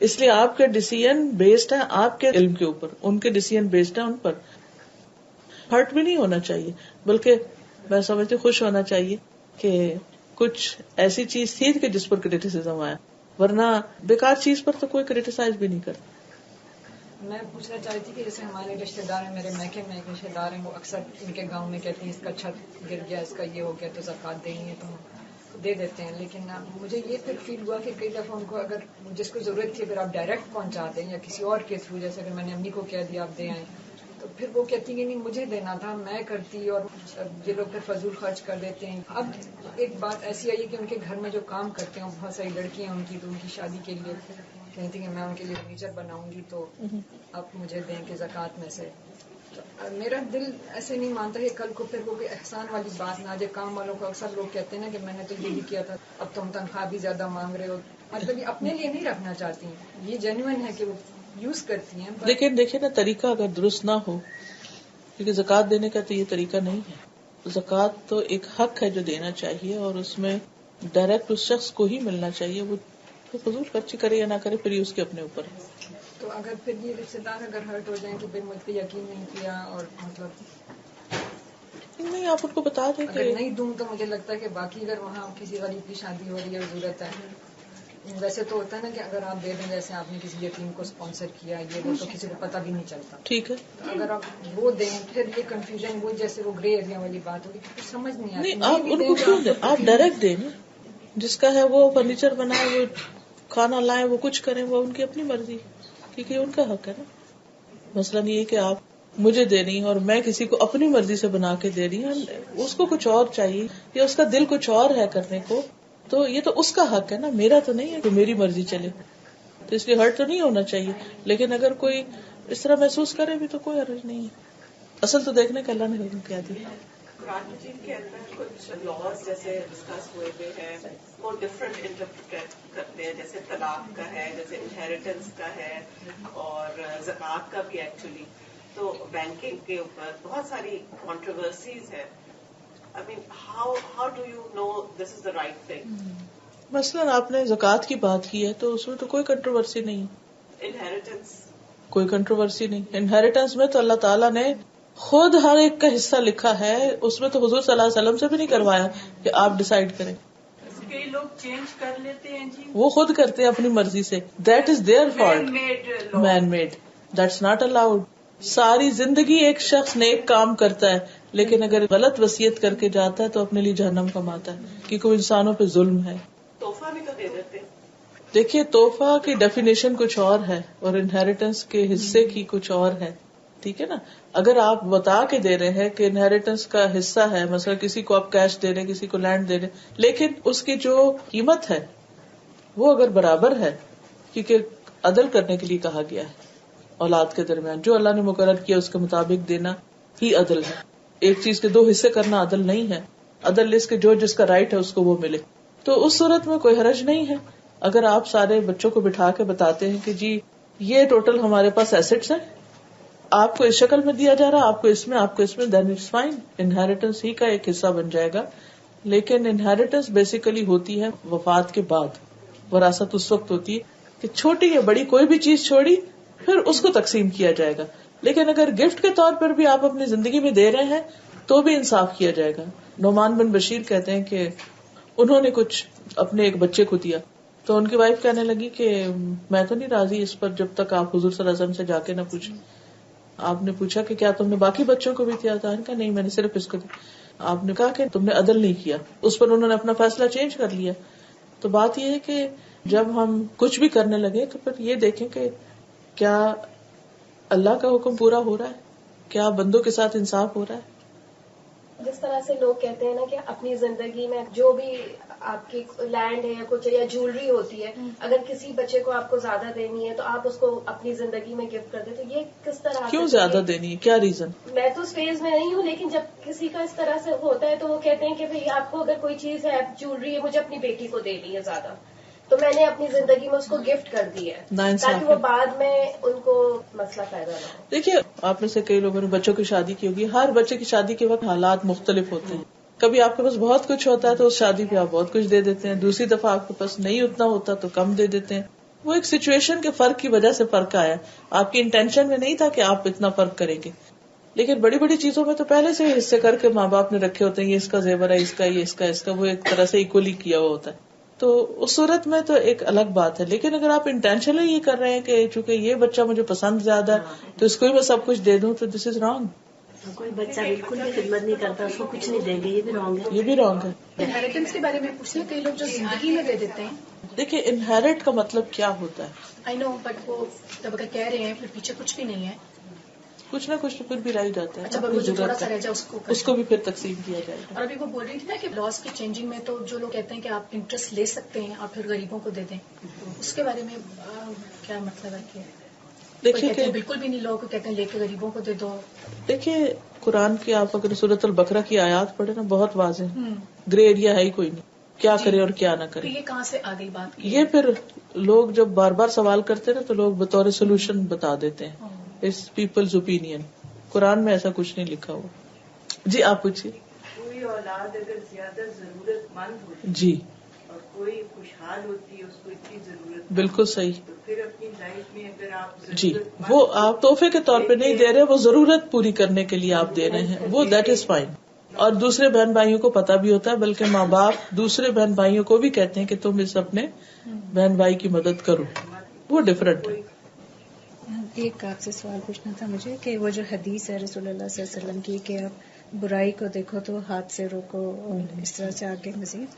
اس لیے آپ کے ڈیسیژن بیسڈ ہے آپ کے علم کے اوپر، ان کے ڈیسیژن بیسڈ ہے ان پر. ہرٹ بھی نہیں ہونا چاہیے، بلکہ میں سمجھتی خوش ہونا چاہیے کہ کچھ ایسی چیز تھی کہ جس پر کریٹیسزم آیا، ورنہ بیکار چیز پر تو کوئی کریٹیسائز بھی نہیں کرتا. میں پوچھنا چاہتی تھی کہ جیسے ہمارے رشتے دار ہیں، میرے میکے میں ایک رشتے دار ہیں، وہ اکثر ان کے گاؤں میں کہتے ہیں اس کا چھت گر گیا، اس کا یہ ہو گیا تو زکوٰۃ دینی ہے تو ہم دے دیتے ہیں. لیکن مجھے یہ پھر فیل ہوا کہ کئی دفعہ ان کو اگر جس کو ضرورت تھی اگر آپ ڈائریکٹ پہنچا دیں یا کسی اور کے تھرو، جیسے اگر میں نے امی کو کہہ دیا آپ دے آئیں، تو پھر وہ کہتی کہ نہیں مجھے دینا تھا، میں کرتی، اور یہ لوگ پھر فضول خرچ کر دیتے ہیں. اب ایک بات ایسی آئی کہ ان کے گھر میں جو کام کرتے ہیں بہت ساری لڑکیاں ان کی، تو ان کی شادی کے لیے کہتی کہ میں ان کے لیے فرنیچر بناؤں گی تو آپ مجھے دیں کہ زکوٰۃ میں سے. میرا دل ایسے نہیں مانتا کہ کل کو پھر وہ کوئی احسان والی بات نہ آ جائے. کام والوں کو اکثر لوگ کہتے ہیں نا کہ میں نے تو یہ بھی کیا تھا، اب تم تنخواہ بھی زیادہ مانگ رہے ہو. مطلب یہ اپنے لیے نہیں رکھنا چاہتی ہیں، یہ جینوئن ہے کہ وہ یوز کرتی ہیں. لیکن دیکھیں نا، طریقہ اگر درست نہ ہو، کیونکہ زکوٰۃ دینے کا تو یہ طریقہ نہیں ہے. زکوٰۃ تو ایک حق ہے جو دینا چاہیے، اور اس میں ڈائریکٹ اس شخص کو ہی ملنا چاہیے. وہ فضول خرچی کرے یا نہ کرے پھر اس کے اپنے اوپر ہے. تو اگر پھر یہ رشتے دار اگر ہرٹ ہو جائیں کہ پھر مجھ پہ یقین نہیں کیا، اور مطلب نہیں آپ ان کو بتا دیں اگر نہیں دوں تو مجھے لگتا ہے کہ باقی اگر وہاں کسی غریب کی شادی ہو رہی ہے ضرورت ہے، ویسے تو ہوتا ہے نا کہ اگر آپ دے دیں جیسے آپ نے کسی یتیم کو اسپانسر کیا یہ وہ تو کسی کو پتہ بھی نہیں چلتا. ٹھیک ہے، اگر آپ وہ دیں پھر یہ کنفیوژن وہ جیسے وہ گرے ایریا والی بات ہوگی، پھر سمجھ نہیں آتی. نہیں آپ ان کو کیوں دیں، آپ ڈائریکٹ دیں نا. جس کا ہے وہ فرنیچر بنائے، وہ کھانا لائیں، وہ کچھ کریں، وہ ان کی اپنی مرضی، کیونکہ ان کا حق ہے نا. مسئلہ نہیں ہے کہ آپ مجھے دے رہی ہیں اور میں کسی کو اپنی مرضی سے بنا کے دے رہی ہوں، اس کو کچھ اور چاہیے یا اس کا دل کچھ اور ہے کرنے کو، تو یہ تو اس کا حق ہے نا، میرا تو نہیں ہے کہ میری مرضی چلے. تو اس لیے ہرٹ تو نہیں ہونا چاہیے. لیکن اگر کوئی اس طرح محسوس کرے بھی تو کوئی حرج نہیں ہے. اصل تو دیکھنے کا اللہ نے حکم کیا دیا. قرآن مجید کے اندر کچھ لاز جیسے ڈسکس ہوئے ہوئے ہیں وہ ڈفرینٹ انٹرپریٹ کرتے ہیں، جیسے طلاق کا ہے، جیسے انہیریٹنس کا ہے، اور زکوٰۃ کا بھی. ایکچولی تو بینکنگ کے اوپر بہت ساری کانٹروورسیز ہیں. I mean, how do you know this is the right thing? مثلاً آپ نے زکوٰۃ کی بات کی ہے تو اس میں تو کوئی کنٹروورسی نہیں. Inheritance. کوئی کنٹروورسی نہیں. انہیریٹنس میں تو اللہ تعالیٰ نے خود ہر ایک کا حصہ لکھا ہے، اس میں تو حضور صلی اللہ علیہ وسلم سے بھی نہیں کروایا کہ آپ ڈیسائیڈ کریں. کئی لوگ چینج کر لیتے ہیں جی، وہ خود کرتے ہیں اپنی مرضی سے. That is there fault, man made, that's not allowed. ساری زندگی ایک شخص نیک کام کرتا ہے لیکن اگر غلط وصیت کر کے جاتا ہے تو اپنے لیے جہنم کماتا ہے، کیونکہ وہ انسانوں پہ ظلم ہے. تحفہ بھی تو دے دیتے. دیکھیے تحفہ کی ڈیفینیشن کچھ اور ہے اور انہیریٹنس کے حصے کی کچھ اور ہے. ٹھیک ہے نا. اگر آپ بتا کے دے رہے ہیں کہ انہیریٹنس کا حصہ ہے, مثلا کسی کو آپ کیش دے رہے ہیں, کسی کو لینڈ دے رہے ہیں, لیکن اس کی جو قیمت ہے وہ اگر برابر ہے, کیونکہ عدل کرنے کے لیے کہا گیا ہے اولاد کے درمیان, جو اللہ نے مقرر کیا اس کے مطابق دینا ہی عدل ہے. ایک چیز کے 2 حصے کرنا عدل نہیں ہے. عدل اس کے جو جس کا رائٹ ہے اس کو وہ ملے. تو اس صورت میں کوئی حرج نہیں ہے اگر آپ سارے بچوں کو بٹھا کے بتاتے ہیں کہ جی یہ ٹوٹل ہمارے پاس ایسٹس ہیں, آپ کو اس شکل میں دیا جا رہا, آپ کو اس میں, دین اٹس فائن. انہیریٹنس ہی کا ایک حصہ بن جائے گا. لیکن انہیریٹنس بیسیکلی ہوتی ہے وفات کے بعد. وراثت اس وقت ہوتی ہے کہ چھوٹی یا بڑی کوئی بھی چیز چھوڑی پھر اس کو تقسیم کیا جائے گا. لیکن اگر گفٹ کے طور پر بھی آپ اپنی زندگی میں دے رہے ہیں تو بھی انصاف کیا جائے گا. نعمان بن بشیر کہتے ہیں کہ انہوں نے کچھ اپنے ایک بچے کو دیا, تو ان کی وائف کہنے لگی کہ میں تو نہیں راضی اس پر جب تک آپ حضور صلی اللہ علیہ وسلم سے جا کے نہ پوچھیں. آپ نے پوچھا کہ کیا تم نے باقی بچوں کو بھی دیا تھا؟ کہا نہیں, میں نے صرف اس کو دیا. آپ نے کہا کہ تم نے عدل نہیں کیا. اس پر انہوں نے اپنا فیصلہ چینج کر لیا. تو بات یہ ہے کہ جب ہم کچھ بھی کرنے لگے تو پھر یہ دیکھیں کہ کیا اللہ کا حکم پورا ہو رہا ہے, کیا بندوں کے ساتھ انصاف ہو رہا ہے. جس طرح سے لوگ کہتے ہیں نا کہ اپنی زندگی میں جو بھی آپ کی لینڈ ہے یا کچھ یا جیولری ہوتی ہے, اگر کسی بچے کو آپ کو زیادہ دینی ہے تو آپ اس کو اپنی زندگی میں گفٹ کر دیں, تو یہ کس طرح کیوں زیادہ دینی ہے, کیا ریزن؟ میں تو اس فیز میں نہیں ہوں, لیکن جب کسی کا اس طرح سے ہوتا ہے تو وہ کہتے ہیں کہ بھئی آپ کو اگر کوئی چیز ہے, جیولری ہے, مجھے اپنی بیٹی کو دینی ہے زیادہ, تو میں نے اپنی زندگی میں اس کو گفٹ کر دی ہے تاکہ وہ بعد میں ان کو مسئلہ پیدا نہ ہو. دیکھیے آپ میں سے کئی لوگوں نے بچوں کی شادی کی ہوگی. ہر بچے کی شادی کے وقت حالات مختلف ہوتے ہیں. کبھی آپ کے پاس بہت کچھ ہوتا ہے تو اس شادی پہ آپ بہت کچھ دے دیتے ہیں, دوسری دفعہ آپ کے پاس نہیں اتنا ہوتا تو کم دے دیتے ہیں. وہ ایک سچویشن کے فرق کی وجہ سے فرق آیا. آپ کی انٹینشن میں نہیں تھا کہ آپ اتنا فرق کریں گے. لیکن بڑی بڑی چیزوں میں تو پہلے سے ہی حصے کر کے ماں باپ نے رکھے ہوتے ہیں, یہ اس کا زیور ہے, اس کا, یہ اس کا, وہ ایک طرح سے اکولی کیا ہوا ہوتا ہے. تو اس صورت میں تو ایک الگ بات ہے. لیکن اگر آپ انٹینشنلی یہ کر رہے ہیں کہ چونکہ یہ بچہ مجھے پسند زیادہ ہے تو اس کو ہی میں سب کچھ دے دوں, تو دس از رانگ. کوئی بچہ بالکل بھی خدمت نہیں کرتا, اس کو کچھ نہیں دیں گے, یہ بھی رانگ ہے. یہ بھی رانگ ہے. انہیریٹنس کے بارے میں پوچھیں, کئی لوگ جو زندگی میں دے دیتے ہیں. دیکھیے انہیریٹ کا مطلب کیا ہوتا ہے؟ آئی نو, بٹ وہ جب اگر کہہ رہے ہیں پھر پیچھے کچھ بھی نہیں ہے, کچھ نہ کچھ تو پھر بھی رہ جاتا ہے. جب مجھے تھوڑا سا رہ جائے اس کو بھی پھر تقسیم کیا جائے گا. اور ابھی وہ بول رہی تھی نا کہ لاس کی چینجنگ میں تو جو لوگ کہتے ہیں کہ آپ انٹرسٹ لے سکتے ہیں اور پھر غریبوں کو دے دیں, اس کے بارے میں کیا مطلب ہے کہ دیکھیے بالکل بھی نہیں, لوگ کہتے ہیں لے کے غریبوں کو دے دو. دیکھیے قرآن کی آپ اگر سورۃ البقرہ کی آیات پڑھے نا, بہت واضح, گرے ایریا ہے ہی کوئی نہیں, کیا کرے اور کیا نہ کرے. یہ کہاں سے آ گئی بات؟ یہ پھر لوگ جب بار بار سوال کرتے نا تو لوگ بطور سولوشن بتا دیتے ہیں. It's Peoples opinion. قرآن میں ایسا کچھ نہیں لکھا ہوا. جی آپ پوچھیے. کوئی اولاد اگر زیادہ ضرورت مند ہوتی جی اور کوئی خوشحال ہوتی ہے, اس کو اتنی ضرورت, بالکل صحیح. تو پھر اپنی لائف میں اگر آپ جی وہ آپ تحفے کے طور پہ نہیں دے رہے, وہ ضرورت پوری کرنے کے لیے آپ دے رہے ہیں, وہ دیٹ از فائن. اور دوسرے بہن بھائیوں کو پتا بھی ہوتا ہے, بلکہ ماں باپ دوسرے بہن بھائیوں کو بھی کہتے ہیں کہ تم اس اپنے بہن بھائی کی مدد کرو, وہ ڈفرنٹ ہے. ایک آپ سے سوال پوچھنا تھا مجھے کہ وہ جو حدیث ہے رسول اللہ صلی اللہ علیہ وسلم کی کہ آپ برائی کو دیکھو تو ہاتھ سے روکو اور اس طرح سے آگے مزید,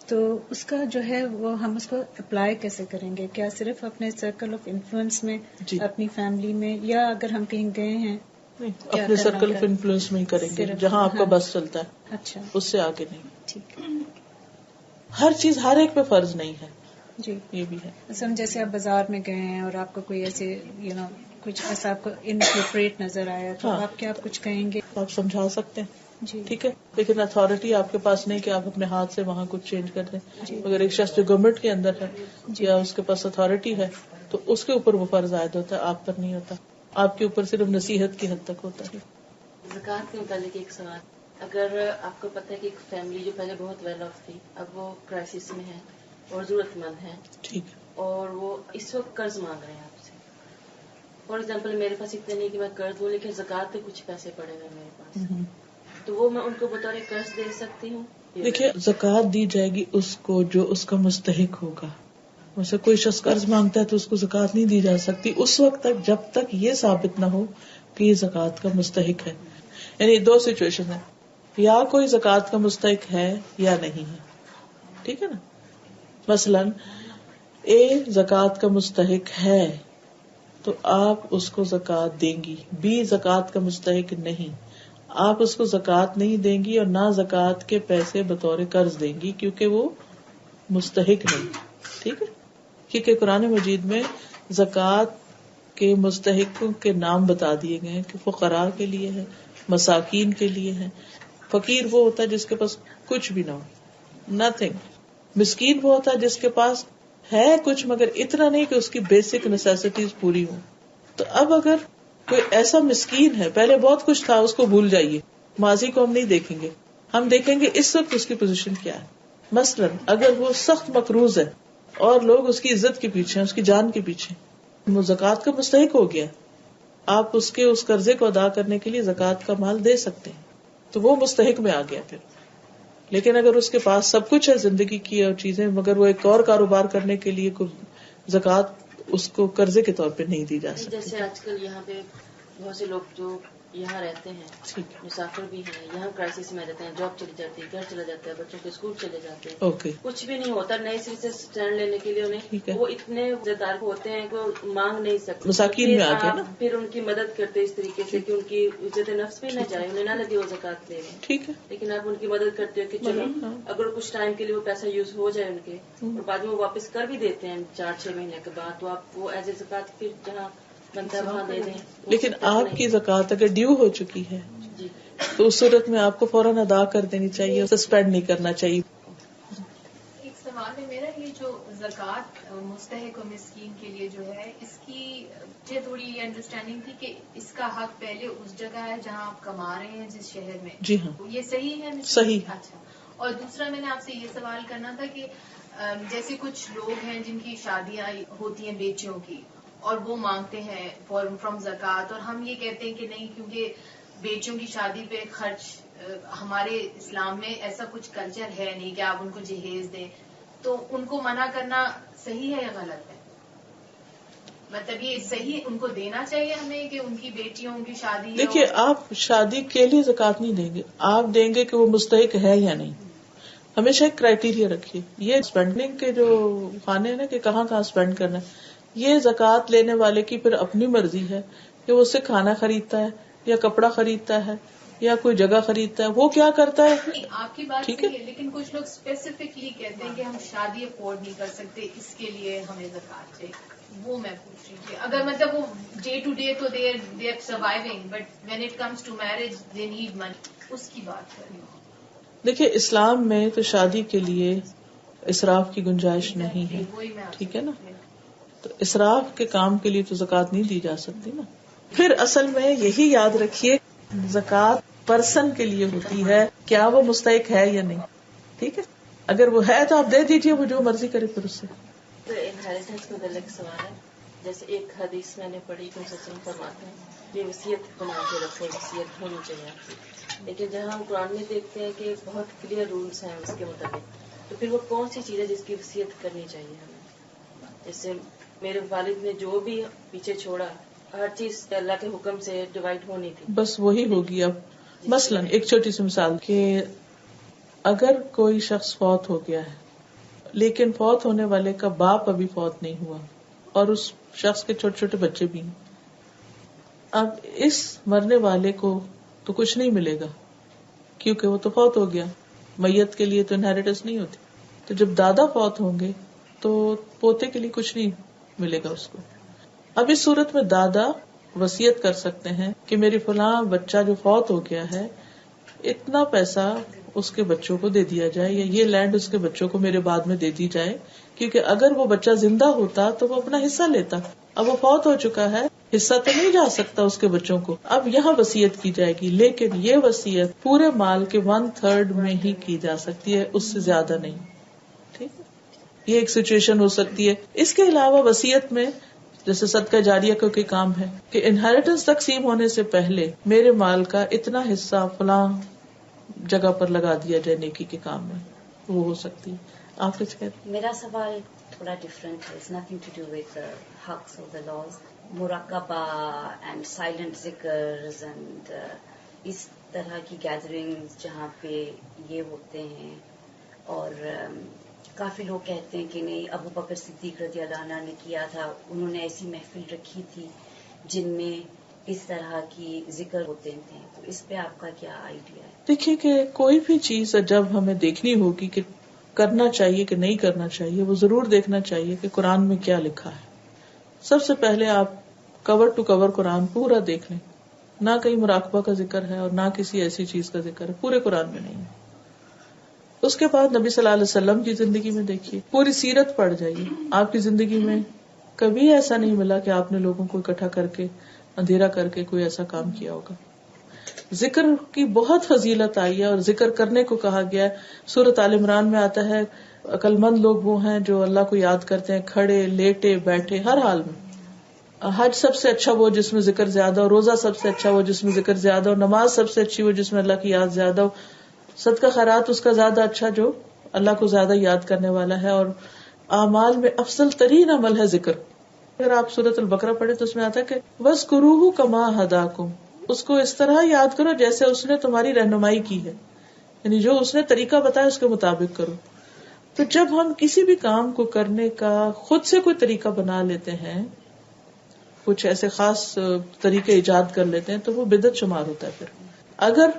تو اس کا جو ہے وہ ہم اس کو اپلائی کیسے کریں گے؟ کیا صرف اپنے سرکل آف انفلوئنس میں, اپنی فیملی میں, یا اگر ہم کہیں گئے ہیں اپنے سرکل آف انفلوئنس میں ہی کریں گے جہاں آپ کا بس چلتا ہے, اچھا اس سے آگے نہیں. ٹھیک. ہر چیز ہر ایک پہ فرض نہیں ہے. جی یہ بھی ہے. ہم جیسے آپ بازار میں گئے ہیں اور آپ کو کوئی ایسے کچھ ایسا آپ کو انپروپریٹ نظر آیا تو آپ کیا کچھ کہیں گے؟ آپ سمجھا سکتے ہیں, جی ٹھیک ہے, لیکن اتھارٹی آپ کے پاس نہیں کہ آپ اپنے ہاتھ سے وہاں کچھ چینج کر دیں. اگر ایک شخص جو گورنمنٹ کے اندر ہے یا اس کے پاس اتھارٹی ہے تو اس کے اوپر وہ فرض عائد ہوتا ہے, آپ پر نہیں ہوتا. آپ کے اوپر صرف نصیحت کی حد تک ہوتا ہے. زکوٰۃ کے متعلق ایک سوال, اگر آپ کو پتہ ہے کہ ایک فیملی جو پہلے بہت ویل آف تھی اب وہ کرائسس میں ہے اور ضرورت مند ہے, ٹھیک ہے, اور وہ اس وقت قرض مانگ رہے ہیں آپ سے. فار ایگزامپل میرے پاس اتنے نہیں کہ میں قرض دوں, لیکن زکوٰۃ کے کچھ پیسے پڑے ہوئے میرے پاس, تو وہ میں ان کو بطور قرض دے سکتی ہوں؟ دیکھیے زکوٰۃ دی جائے گی اس کو جو اس کا مستحق ہوگا. ویسے کوئی شخص قرض مانگتا ہے تو اس کو زکوٰۃ نہیں دی جا سکتی اس وقت تک جب تک یہ ثابت نہ ہو کہ یہ زکوٰۃ کا مستحق ہے. یعنی دو سچویشن ہے, یا کوئی زکوٰۃ کا مستحق ہے یا نہیں ہے, ٹھیک ہے نا. مثلاً اے زکوٰۃ کا مستحق ہے تو آپ اس کو زکوٰۃ دیں گی. بھی زکوٰۃ کا مستحق نہیں, آپ اس کو زکوٰۃ نہیں دیں گی اور نہ زکوٰۃ کے پیسے بطور قرض دیں گی, کیونکہ وہ مستحق نہیں. ٹھیک ہے, کیونکہ قرآن مجید میں زکوٰۃ کے مستحقوں کے نام بتا دیے گئے ہیں کہ فقراء کے لیے ہے, مساکین کے لیے ہے. فقیر وہ ہوتا ہے جس کے پاس کچھ بھی نہ ہو, نتھنگ. مسکین وہ ہوتا ہے جس کے پاس ہے کچھ مگر اتنا نہیں کہ اس کی بیسک نیسیسٹیز پوری ہوں. تو اب اگر کوئی ایسا مسکین ہے, پہلے بہت کچھ تھا, اس کو بھول جائیے, ماضی کو ہم نہیں دیکھیں گے, ہم دیکھیں گے اس وقت اس کی پوزیشن کیا ہے. مثلا اگر وہ سخت مقروض ہے اور لوگ اس کی عزت کے پیچھے ہیں, اس کی جان کے پیچھے, وہ زکوٰۃ کا مستحق ہو گیا, آپ اس کے اس قرضے کو ادا کرنے کے لیے زکوٰۃ کا مال دے سکتے ہیں, تو وہ مستحق میں آ گیا پھر. لیکن اگر اس کے پاس سب کچھ ہے زندگی کی اور چیزیں, مگر وہ ایک اور کاروبار کرنے کے لیے کوئی زکوٰۃ اس کو قرضے کے طور پہ نہیں دی جا سکتی. جیسے آج کل یہاں پہ بہت سے لوگ جو یہاں رہتے ہیں, مسافر بھی ہیں, یہاں کرائسس میں رہتے ہیں, جاب چلی جاتی ہے, گھر چلا جاتا ہے, بچوں کے اسکول چلے جاتے ہیں, کچھ بھی نہیں ہوتا, نئے سرے سے اسٹینڈ لینے کے لیے انہیں وہ اتنے ذمہ دار ہوتے ہیں کہ وہ مانگ نہیں سکتے. مساکین میں آ کے پھر ان کی مدد کرتے اس طریقے سے کہ ان کی عزت نفس بھی نہ جائے, انہیں نہ لگے وہ زکوٰۃ لے رہے. ٹھیک ہے, لیکن آپ ان کی مدد کرتے ہو کہ چلو اگر کچھ ٹائم کے لیے وہ پیسہ یوز ہو جائے ان کے, اور بعد میں وہ واپس کر بھی دیتے ہیں 4-6 مہینے کے بعد, تو آپ وہ ایز اے زکوٰۃ پھر جہاں بنتا ہے وہاں دے دیں. لیکن آپ کی زکوٰۃ اگر ڈیو ہو چکی ہے تو اس صورت میں آپ کو فوراً ادا کر دینی چاہیے, سسپینڈ نہیں کرنا چاہیے. ایک سوال ہے میرا, یہ جو زکوٰۃ مستحق و مسکین کے لیے جو ہے, اس کی مجھے تھوڑی یہ انڈرسٹینڈنگ تھی کہ اس کا حق پہلے اس جگہ ہے جہاں آپ کما رہے ہیں, جس شہر میں. جی ہاں, یہ صحیح ہے؟ صحیح. اچھا. اور دوسرا میں نے آپ سے یہ سوال کرنا تھا کہ جیسے کچھ لوگ ہیں جن کی شادیاں ہوتی ہیں بیٹیوں کی, اور وہ مانگتے ہیں فرام زکوٰۃ, اور ہم یہ کہتے ہیں کہ نہیں, کیونکہ بیٹیوں کی شادی پہ خرچ ہمارے اسلام میں ایسا کچھ کلچر ہے نہیں کہ آپ ان کو جہیز دیں, تو ان کو منع کرنا صحیح ہے یا غلط ہے؟ مطلب یہ صحیح ان کو دینا چاہیے ہمیں کہ ان کی بیٹیوں کی شادی. دیکھیے, آپ شادی کے لیے زکوٰۃ نہیں دیں گے, آپ دیں گے کہ وہ مستحق ہے یا نہیں. ہمیشہ ایک کرائیٹیریا رکھیے. یہ اسپینڈنگ کے جو خانے ہیں نا کہ کہاں کہاں اسپینڈ کرنا ہے, یہ زکوٰۃ لینے والے کی پھر اپنی مرضی ہے کہ وہ اس سے کھانا خریدتا ہے یا کپڑا خریدتا ہے یا کوئی جگہ خریدتا ہے, وہ کیا کرتا ہے. آپ کی بات ٹھیک ہے, لیکن کچھ لوگ اسپیسیفکلی کہتے ہیں کہ ہم شادی افورڈ نہیں کر سکتے, اس کے لیے ہمیں زکوٰۃ چاہیے. وہ میں پوچھ رہی تھی, اگر مطلب وہ ڈے ٹو ڈے تو they are surviving, but when it comes to marriage they need money, اس کی بات کر رہی ہوں. دیکھیے, اسلام میں تو شادی کے لیے اسراف کی گنجائش نہیں ہے, ٹھیک ہے نا. تو اسراف کے کام کے لیے تو زکوٰۃ نہیں دی جا سکتی نا. پھر اصل میں یہی یاد رکھیے, زکوٰۃ پرسن کے لیے ہوتی ہے, کیا وہ مستحق ہے یا نہیں. ٹھیک ہے, اگر وہ ہے تو آپ دے دیجیے, وہ جو مرضی کرے پھر اس سے. انہیریٹنس کا متعلق سوال ہے. جیسے ایک حدیث میں نے پڑھی کہ سچن فرماتے ہیں کہ وصیت بنا کے رکھو, وصیت ہونی چاہیے آپ کی. لیکن جہاں ہم قرآن میں دیکھتے ہیں کہ بہت کلیئر رولس ہیں اس کے مطابق, تو پھر وہ کون سی چیز ہے جس کی وصیت کرنی چاہیے ہمیں؟ جیسے میرے والد نے جو بھی پیچھے چھوڑا, ہر چیز اللہ کے حکم سے ڈیوائڈ ہونی تھی, بس وہی ہوگی. اب مثلا ایک چھوٹی سی مثال کہ اگر کوئی شخص فوت ہو گیا ہے لیکن فوت ہونے والے کا باپ ابھی فوت نہیں ہوا اور اس شخص کے چھوٹے چھوٹے بچے بھی ہیں, اب اس مرنے والے کو تو کچھ نہیں ملے گا کیونکہ وہ تو فوت ہو گیا, میت کے لیے تو انہیریٹنس نہیں ہوتی. تو جب دادا فوت ہوں گے تو پوتے کے لیے کچھ نہیں ملے گا اس کو. اب اس صورت میں دادا وصیت کر سکتے ہیں کہ میری فلاں بچہ جو فوت ہو گیا ہے, اتنا پیسہ اس کے بچوں کو دے دیا جائے, یا یہ لینڈ اس کے بچوں کو میرے بعد میں دے دی جائے, کیونکہ اگر وہ بچہ زندہ ہوتا تو وہ اپنا حصہ لیتا, اب وہ فوت ہو چکا ہے, حصہ تو نہیں جا سکتا اس کے بچوں کو. اب یہاں وصیت کی جائے گی, لیکن یہ وصیت پورے مال کے 1/3 میں ہی کی جا سکتی ہے, اس سے زیادہ نہیں. ٹھیک ہے, یہ ایک سچویشن ہو سکتی ہے. اس کے علاوہ وصیت میں جیسے صدقہ جاریہ کا کوئی کام ہے کہ انہیریٹنس تقسیم ہونے سے پہلے میرے مال کا اتنا حصہ فلاں جگہ پر لگا دیا جائے نیکی کے کام میں, وہ ہو سکتی ہے. آپ کچھ کہتے ہیں؟ میرا سوال تھوڑا ڈفرینٹ ہے, it's nothing to do with حقس آف دا لاز. مراقبہ اینڈ سائلنٹ ذکرز اینڈ اس طرح کی گیدرنگز جہاں پہ یہ ہوتے ہیں, اور کافی لوگ کہتے ہیں کہ نہیں، ابو بکر صدیق رضی اللہ عنہ نے کیا تھا، انہوں نے ایسی محفل رکھی تھی جن میں اس طرح کی ذکر ہوتے تھے، تو اس پہ آپ کا کیا آئیڈیا ہے؟ دیکھیے کہ کوئی بھی چیز جب ہمیں دیکھنی ہوگی کہ کرنا چاہیے کہ نہیں کرنا چاہیے، وہ ضرور دیکھنا چاہیے کہ قرآن میں کیا لکھا ہے. سب سے پہلے آپ کور ٹو کور قرآن پورا دیکھ لیں. نہ کہیں مراقبہ کا ذکر ہے اور نہ کسی ایسی چیز کا ذکر ہے، پورے قرآن میں نہیں ہے. اس کے بعد نبی صلی اللہ علیہ وسلم کی زندگی میں دیکھیے، پوری سیرت پڑھ جائیے. آپ کی زندگی میں کبھی ایسا نہیں ملا کہ آپ نے لوگوں کو اکٹھا کر کے اندھیرا کر کے کوئی ایسا کام کیا ہوگا. ذکر کی بہت فضیلت آئی ہے اور ذکر کرنے کو کہا گیا ہے. سورۃ آل عمران میں آتا ہے عقل مند لوگ وہ ہیں جو اللہ کو یاد کرتے ہیں کھڑے لیٹے بیٹھے ہر حال میں. حج سب سے اچھا وہ جس میں ذکر زیادہ ہو، روزہ سب سے اچھا وہ جس میں ذکر زیادہ ہو، نماز سب سے اچھی وہ جس میں اللہ کی یاد زیادہ ہو، صدقہ خیرات اس کا زیادہ اچھا جو اللہ کو زیادہ یاد کرنے والا ہے. اور اعمال میں افضل ترین عمل ہے ذکر. اگر آپ سورۃ البقرہ پڑھیں تو اس میں آتا ہے کہ وَاذْكُرُوهُ كَمَا هَدَاكُمْ، اس کو اس طرح یاد کرو جیسے اس نے تمہاری رہنمائی کی ہے، یعنی جو اس نے طریقہ بتایا اس کے مطابق کرو. تو جب ہم کسی بھی کام کو کرنے کا خود سے کوئی طریقہ بنا لیتے ہیں، کچھ ایسے خاص طریقے ایجاد کر لیتے ہیں، تو وہ بدعت شمار ہوتا ہے. پھر اگر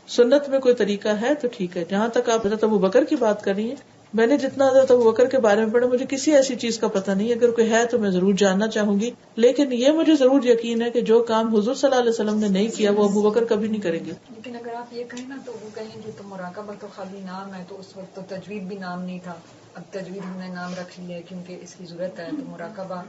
سنت میں کوئی طریقہ ہے تو ٹھیک ہے. جہاں تک آپ حضرت ابوبکر کی بات کر رہی ہیں، میں نے جتنا حضرت ابوبکر کے بارے میں پڑھا مجھے کسی ایسی چیز کا پتہ نہیں. اگر کوئی ہے تو میں ضرور جاننا چاہوں گی، لیکن یہ مجھے ضرور یقین ہے کہ جو کام حضور صلی اللہ علیہ وسلم نے نہیں کیا وہ ابوبکر کبھی نہیں کریں گے. لیکن اگر آپ یہ کہیں نا تو وہ کہیں گے تو مراقبہ تو خالی نام ہے، تو اس وقت تو تجوید بھی نام نہیں تھا. اب تجوید ہم نے نام رکھ لیا کیونکہ اس کی ضرورت ہے. تو مراقبہ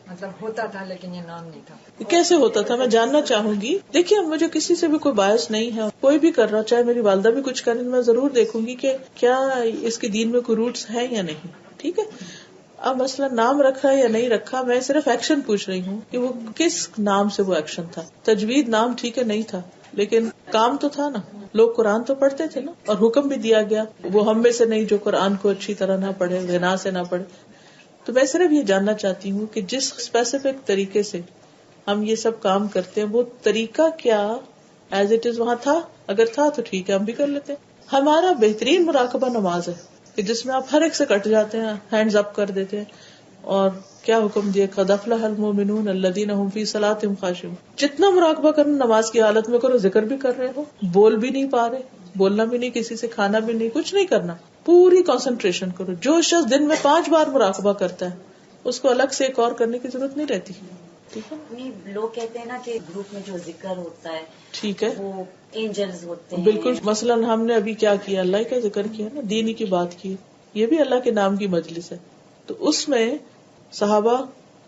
مطلب ہوتا تھا لیکن یہ نام نہیں تھا. کیسے ہوتا تھا میں جاننا چاہوں گی. دیکھیے مجھے کسی سے بھی کوئی باعث نہیں ہے، کوئی بھی کر رہا، چاہے میری والدہ بھی کچھ کریں، میں ضرور دیکھوں گی کہ کیا اس کے دین میں کوئی روٹس ہے یا نہیں. ٹھیک ہے، اب مثلا نام رکھا یا نہیں رکھا، میں صرف ایکشن پوچھ رہی ہوں کہ وہ کس نام سے وہ ایکشن تھا. تجوید نام ٹھیک ہے نہیں تھا لیکن کام تو تھا نا. لوگ قرآن تو پڑھتے تھے نا، اور حکم بھی دیا گیا وہ ہم میں سے نہیں جو قرآن کو اچھی طرح نہ پڑھے، غنا سے نہ پڑھے. تو میں صرف یہ جاننا چاہتی ہوں کہ جس اسپیسیفک طریقے سے ہم یہ سب کام کرتے ہیں وہ طریقہ کیا ایز اٹ از وہاں تھا. اگر تھا تو ٹھیک ہے ہم بھی کر لیتے. ہمارا بہترین مراقبہ نماز ہے کہ جس میں آپ ہر ایک سے کٹ جاتے ہیں، ہینڈز اپ کر دیتے ہیں. اور کیا حکم دیا، قد افلح المؤمنون الذین هم فی صلاتهم خاشعون. جتنا مراقبہ کرنا نماز کی حالت میں کرو. ذکر بھی کر رہے ہو، بول بھی نہیں پا رہے، بولنا بھی نہیں، کسی سے کھانا بھی نہیں، کچھ نہیں کرنا، پوری کنسنٹریشن کرو. جو شخص دن میں 5 بار مراقبہ کرتا ہے اس کو الگ سے ایک اور کرنے کی ضرورت نہیں رہتی. ٹھیک ہے، لوگ کہتے ہیں نا کہ گروپ میں جو ذکر ہوتا ہے ٹھیک ہے وہ اینجلز ہوتے ہیں. بالکل. مثلا ہم نے ابھی کیا کیا، اللہ کا ذکر کیا نا، دین کی بات کی، یہ بھی اللہ کے نام کی مجلس ہے. تو اس میں صحابہ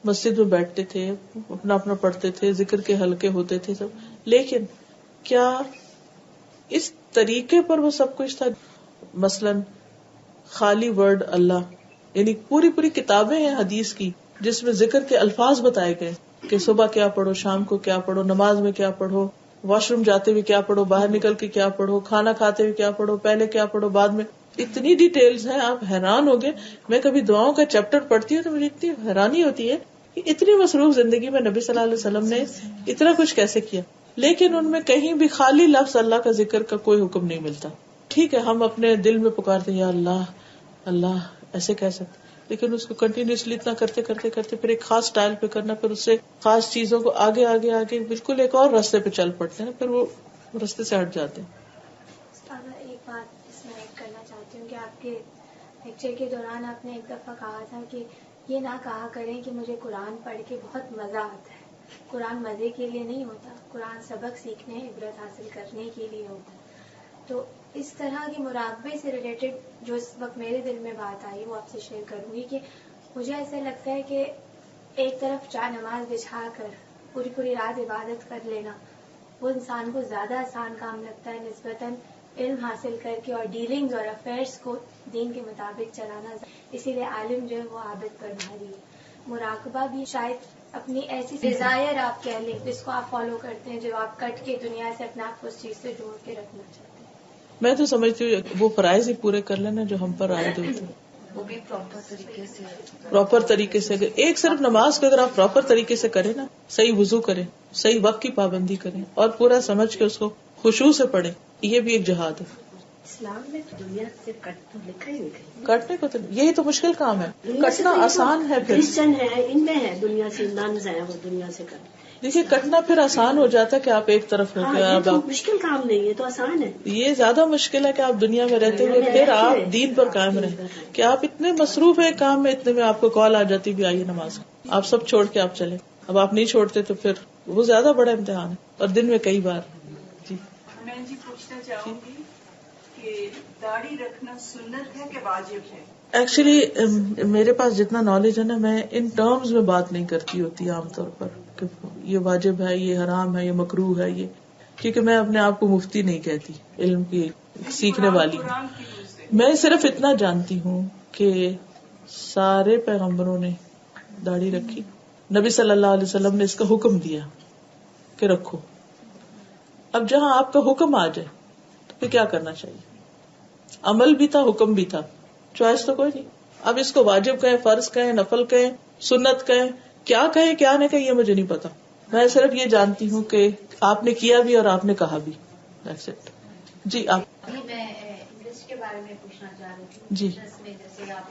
مسجد میں بیٹھتے تھے، اپنا اپنا پڑھتے تھے، ذکر کے حلقے ہوتے تھے سب. لیکن کیا اس طریقے پر وہ سب کچھ تھا؟ مثلا خالی ورڈ اللہ، یعنی پوری پوری کتابیں ہیں حدیث کی جس میں ذکر کے الفاظ بتائے گئے کہ صبح کیا پڑھو، شام کو کیا پڑھو، نماز میں کیا پڑھو، واش روم جاتے ہوئے کیا پڑھو، باہر نکل کے کیا پڑھو، کھانا کھاتے ہوئے کیا پڑھو، پہلے کیا پڑھو، بعد میں. اتنی ڈیٹیلز ہیں آپ حیران ہوگے. میں کبھی دعاؤں کا چیپٹر پڑھتی ہوں تو مجھے اتنی حیرانی ہوتی ہے کہ اتنی مصروف زندگی میں نبی صلی اللہ علیہ وسلم نے اتنا کچھ کیسے کیا، لیکن ان میں کہیں بھی خالی لفظ اللہ کا ذکر کا کوئی حکم نہیں ملتا. ٹھیک ہے ہم اپنے دل میں پکارتے ہیں یا اللہ اللہ ایسے کہہ سکتے، لیکن اس کو کنٹینیوسلی اتنا کرتے کرتے کرتے پھر ایک خاص سٹائل پہ کرنا، پھر اس سے خاص چیزوں کو آگے آگے آگے بالکل ایک اور راستے پہ چل پڑتے ہیں، پھر وہ راستے سے ہٹ جاتے ہیں. ایک بات اس میں ایڈ کرنا چاہتی ہوں کہ آپ کے لیکچر کے دوران آپ نے ایک دفعہ کہا تھا کہ یہ نہ کہا کریں کہ مجھے قرآن پڑھ کے بہت مزہ آتا ہے. قرآن مزے کے لیے نہیں ہوتا، قرآن سبق سیکھنے، عبرت حاصل کرنے کے لیے ہوتا ہے. تو اس طرح کے مراقبے سے ریلیٹڈ جو اس وقت میرے دل میں بات آئی وہ آپ سے شیئر کروں گی کہ مجھے ایسا لگتا ہے کہ ایک طرف چار نماز بچھا کر پوری پوری رات عبادت کر لینا وہ انسان کو زیادہ آسان کام لگتا ہے نسبتاً علم حاصل کر کے اور ڈیلنگز اور افیئرس کو دین کے مطابق چلانا. اسی لیے عالم جو ہے وہ عابد پر بھاری ہے. مراقبہ بھی شاید اپنی ایسی ڈیزائر آپ کہہ لیں جس کو آپ فالو کرتے ہیں، جو آپ کٹ کے دنیا سے اپنے آپ کو اس چیز سے جوڑ کے رکھنا چاہتے ہیں. میں تو سمجھتی ہوں وہ فرائض ہی پورے کر لینا جو ہم پر عائد ہوتے ہیں، وہ بھی پراپر طریقے سے. ایک صرف نماز کو اگر آپ پراپر طریقے سے کریں نا، صحیح وضو کریں، صحیح وقت کی پابندی کریں اور پورا سمجھ کے اس کو خشوع سے پڑھیں، یہ بھی ایک جہاد ہے. اسلام میں تو دنیا سے کٹ تو لکھا ہی نہیں. کٹنے کو تو یہی تو مشکل کام ہے. کٹنا آسان ہے. پھر کرسچن ہے ان میں ہے دنیا سے ننز ہیں وہ دنیا سے کٹ. دیکھیے کٹنا پھر آسان ہو جاتا ہے کہ آپ ایک طرف ہو گیا. اب مشکل کام نہیں ہے تو آسان ہے. یہ زیادہ مشکل ہے کہ آپ دنیا میں رہتے ہوئے پھر آپ دین پر قائم رہیں کہ آپ اتنے مصروف ہیں کام میں, اتنے میں آپ کو کال آ جاتی بھی آئیے نماز, آپ سب چھوڑ کے آپ چلے. اب آپ نہیں چھوڑتے تو پھر وہ زیادہ بڑا امتحان ہے, اور دن میں کئی بار. جی میں پوچھنا چاہوں گی کہ داڑھی رکھنا سنت ہے کہ واجب ہے؟ ایکچولی میرے پاس جتنا نالج ہے نا, میں ان ٹرمز میں بات نہیں کرتی ہوتی عام طور پر کہ یہ واجب ہے, یہ حرام ہے, یہ مکروہ ہے, یہ کیونکہ میں اپنے آپ کو مفتی نہیں کہتی, علم کی سیکھنے والی ہوں. میں صرف اتنا جانتی ہوں کہ سارے پیغمبروں نے داڑھی رکھی, نبی صلی اللہ علیہ وسلم نے اس کا حکم دیا کہ رکھو. اب جہاں آپ کا حکم آ جائے تو پھر کیا کرنا چاہیے؟ عمل بھی تھا, حکم بھی تھا, چوائس تو کوئی نہیں. اب اس کو واجب کہیں, فرض کہیں, نفل کہیں, سنت کہیں, کیا کہیں کیا نہیں کہیں, یہ مجھے نہیں پتا. میں صرف یہ جانتی ہوں کہ آپ نے کیا بھی اور آپ نے کہا بھی. That's it. جی آپ. میں انٹرسٹ کے بارے میں پوچھنا چاہ رہی تھی. جی انٹرسٹ میں جیسے آپ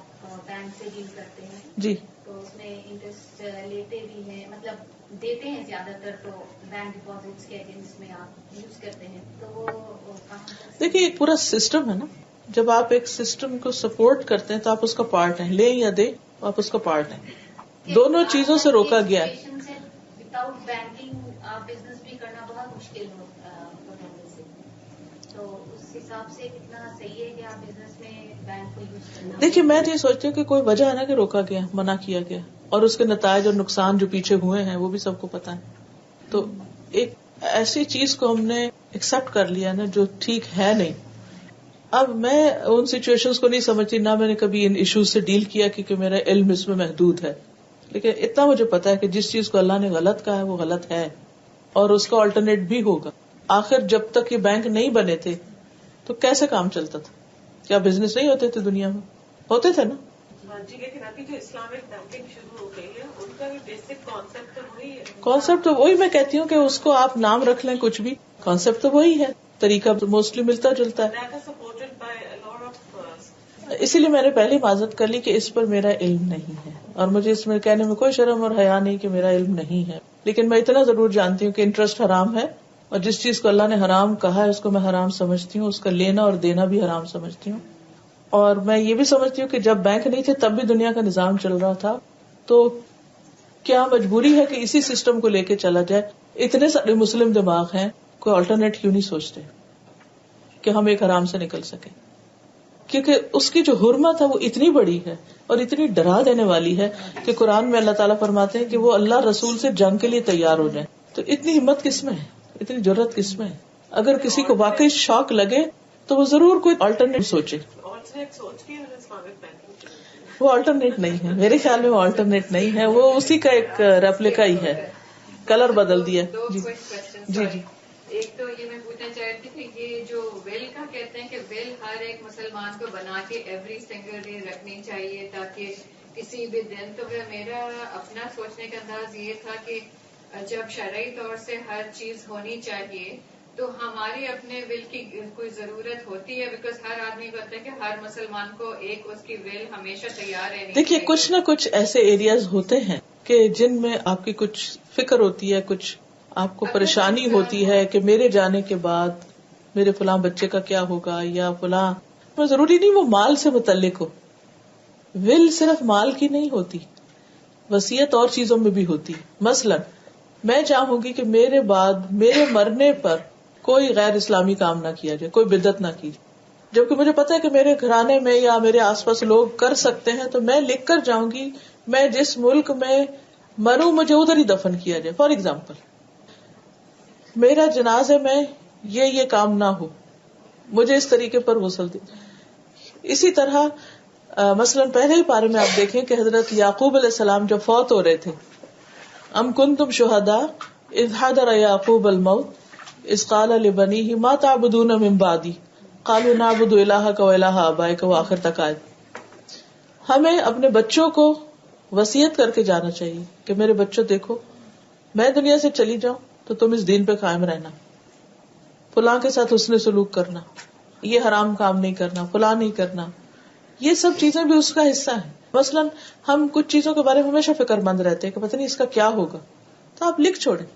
بینک سے ڈیل کرتے ہیں جی تو اس میں انٹرسٹ لیتے بھی ہیں, مطلب دیتے ہیں زیادہ تر تو بینک ڈپازٹس کے اگینسٹ میں آپ یوز کرتے ہیں, تو وہ دیکھیے ایک پورا سسٹم ہے نا. جب آپ ایک سسٹم کو سپورٹ کرتے ہیں تو آپ اس کا پارٹ ہیں, لیں یا دیں آپ اس کا پارٹ ہیں. دونوں چیزوں سے روکا گیا ہے. وداؤٹ بینکنگ آپ بزنس بھی کرنا بہت مشکل ہوتا ہے, تو اس حساب سے کتنا صحیح ہے کہ آپ بزنس میں بینک کو یوز کرنا. دیکھیے میں تو یہ سوچتی ہوں کہ کوئی وجہ ہے نا کہ روکا گیا, منع کیا گیا, اور اس کے نتائج اور نقصان جو پیچھے ہوئے ہیں وہ بھی سب کو پتا ہے. تو ایک ایسی چیز کو ہم نے ایکسپٹ کر لیا نا جو ٹھیک ہے نہیں. اب میں ان سچویشنز کو نہیں سمجھتی, نہ میں نے کبھی ان ایشوز سے ڈیل کیا کیونکہ میرا علم اس میں محدود ہے. لیکن اتنا مجھے پتا ہے کہ جس چیز کو اللہ نے غلط کہا ہے وہ غلط ہے, اور اس کا آلٹرنیٹ بھی ہوگا. آخر جب تک یہ بینک نہیں بنے تھے تو کیسے کام چلتا تھا؟ کیا بزنس نہیں ہوتے تھے دنیا میں؟ ہوتے تھے نا. جی لیکن ابھی جو اسلامک بینکنگ شروع ہو گئی ہے ان کا بھی بیسک کانسیپٹ تو وہی ہے. کانسیپٹ تو وہی, میں کہتی ہوں کہ اس کو آپ نام رکھ لیں کچھ بھی, کانسیپٹ تو وہی ہے, طریقہ موسٹلی ملتا جلتا ہے. اسی لیے میں نے پہلے معذرت کر لی کہ اس پر میرا علم نہیں ہے, اور مجھے اس میں کہنے میں کوئی شرم اور حیا نہیں کہ میرا علم نہیں ہے. لیکن میں اتنا ضرور جانتی ہوں کہ انٹرسٹ حرام ہے, اور جس چیز کو اللہ نے حرام کہا ہے اس کو میں حرام سمجھتی ہوں, اس کا لینا اور دینا بھی حرام سمجھتی ہوں. اور میں یہ بھی سمجھتی ہوں کہ جب بینک نہیں تھے تب بھی دنیا کا نظام چل رہا تھا, تو کیا مجبوری ہے کہ اسی سسٹم کو لے کے چلا جائے؟ اتنے سارے مسلم دماغ ہیں, کوئی آلٹرنیٹ کیوں نہیں سوچتے کہ ہم ایک حرام سے نکل سکیں؟ کیونکہ اس کی جو حرمت ہے وہ اتنی بڑی ہے اور اتنی ڈرا دینے والی ہے کہ قرآن میں اللہ تعالیٰ فرماتے ہیں کہ وہ اللہ رسول سے جنگ کے لیے تیار ہو جائیں. تو اتنی ہمت کس میں ہے, اتنی جرت کس میں ہے؟ اگر کسی کو واقعی شوق لگے تو وہ ضرور کوئی آلٹرنیٹ سوچے. وہ آلٹرنیٹ نہیں ہے میرے خیال میں, وہ آلٹرنیٹ نہیں ہے, وہ اسی کا ایک ریپلیکا ہی ہے, کلر بدل دیا. جی جی. ایک تو یہ میں پوچھنا چاہ رہی تھی کہ یہ جو ویل کا کہتے ہیں کہ ویل ہر ایک مسلمان کو بنا کے ایوری سنگل ڈے رکھنی چاہیے تاکہ کسی بھی دن, تو میرا اپنا سوچنے کا انداز یہ تھا کہ جب شرعی طور سے ہر چیز ہونی چاہیے تو ہماری اپنے ول کی کوئی ضرورت ہوتی ہے, بیکاز ہر آدمی کو ہوتا ہے کہ ہر مسلمان کو ایک اس کی ول ہمیشہ تیار رہنی. دیکھیے کچھ نہ کچھ ایسے ایریاز ہوتے ہیں کہ جن میں آپ کی کچھ فکر ہوتی ہے, کچھ آپ کو پریشانی ہوتی ہے کہ میرے جانے کے بعد میرے فلاں بچے کا کیا ہوگا, یا فلاں, ضروری نہیں وہ مال سے متعلق ہو. ول صرف مال کی نہیں ہوتی, وصیت اور چیزوں میں بھی ہوتی. مثلا میں چاہوں گی کہ میرے بعد میرے مرنے پر کوئی غیر اسلامی کام نہ کیا جائے, کوئی بدعت نہ کی جائے, جبکہ مجھے پتا ہے کہ میرے گھرانے میں یا میرے آس پاس لوگ کر سکتے ہیں, تو میں لکھ کر جاؤں گی میں جس ملک میں مروں مجھے ادھر ہی دفن کیا جائے. فار ایگزامپل میرا جنازے میں یہ کام نہ ہو, مجھے اس طریقے پر غسل دے. اسی طرح مثلا پہلے ہی پارے میں آپ دیکھیں کہ حضرت یعقوب علیہ السلام جب فوت ہو رہے تھے, ام کنتم شہداء اذ حضر یعقوب الموت اذ قال لبنیہ ما تعبدون من بعدی قالوا نعبد الہک و الہ آبائک, و آخر تک آئے. ہمیں اپنے بچوں کو وصیت کر کے جانا چاہیے کہ میرے بچوں دیکھو میں دنیا سے چلی جاؤں تو تم اس دین پہ قائم رہنا, فلاں کے ساتھ حسن سلوک کرنا, یہ حرام کام نہیں کرنا، فلاں نہیں کرنا. یہ سب چیزیں بھی اس کا حصہ ہیں. مثلاً ہم کچھ چیزوں کے بارے میں ہمیشہ فکر مند رہتے ہیں کہ پتہ نہیں اس کا کیا ہوگا، تو آپ لکھ چھوڑیں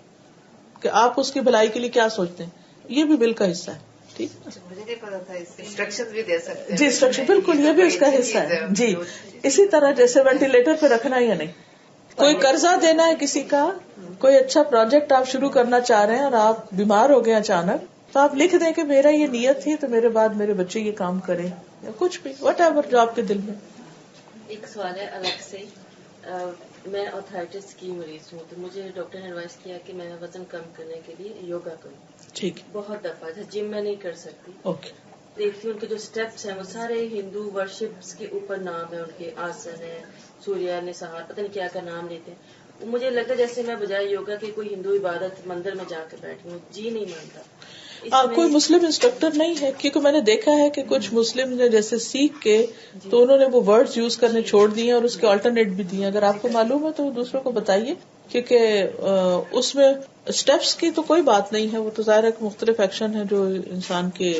کہ آپ اس کی بھلائی کے لیے کیا سوچتے ہیں. یہ بھی بل کا حصہ ہے. ٹھیک، مجھے نہیں پتا تھا انسٹرکشن بھی دے سکتے ہیں. جی انسٹرکشن بالکل یہ بھی اس کا حصہ ہے. جی اسی طرح جیسے وینٹیلیٹر پہ رکھنا یا نہیں، کوئی قرضہ دینا ہے کسی کا، کوئی اچھا پروجیکٹ آپ شروع کرنا چاہ رہے ہیں اور آپ بیمار ہو گئے اچانک، تو آپ لکھ دیں کہ میرا یہ نیت تھی تو میرے بعد میرے بچے یہ کام کریں، یا کچھ بھی وٹ ایور جو آپ کے دل میں. ایک سوال ہے الگ سے. میں آرتھرائٹس کی مریض ہوں، تو مجھے ڈاکٹر نے ایڈوائز کیا کہ میں وزن کم کرنے کے لیے یوگا کروں. ٹھیک، بہت دفعہ جم میں نہیں کر سکتی. اوکے. دیکھتی ہوں ان کے جو اسٹیپس ہیں وہ سارے ہندو ورشپس کے اوپر نام ہے ان کے، آسن ہے، سوریہ نسار، پتہ نہیں کیا کا نام لیتے ہیں. مجھے لگتا ہے جیسے میں بجائے یوگا کے کوئی ہندو عبادت مندر میں جا کے بیٹھی ہوں، جی نہیں مانتا. کوئی مسلم انسٹرکٹر نہیں ہے، کیونکہ میں نے دیکھا ہے کہ کچھ مسلم نے جیسے سیکھ کے تو انہوں نے وہ ورڈز یوز کرنے چھوڑ دیے اور اس کے آلٹرنیٹ بھی دیے. اگر آپ کو معلوم ہے تو دوسروں کو بتائیے، کیونکہ اس میں اسٹیپس کی تو کوئی بات نہیں ہے، وہ تو ظاہر ہے کہ مختلف ایکشن ہے جو انسان کے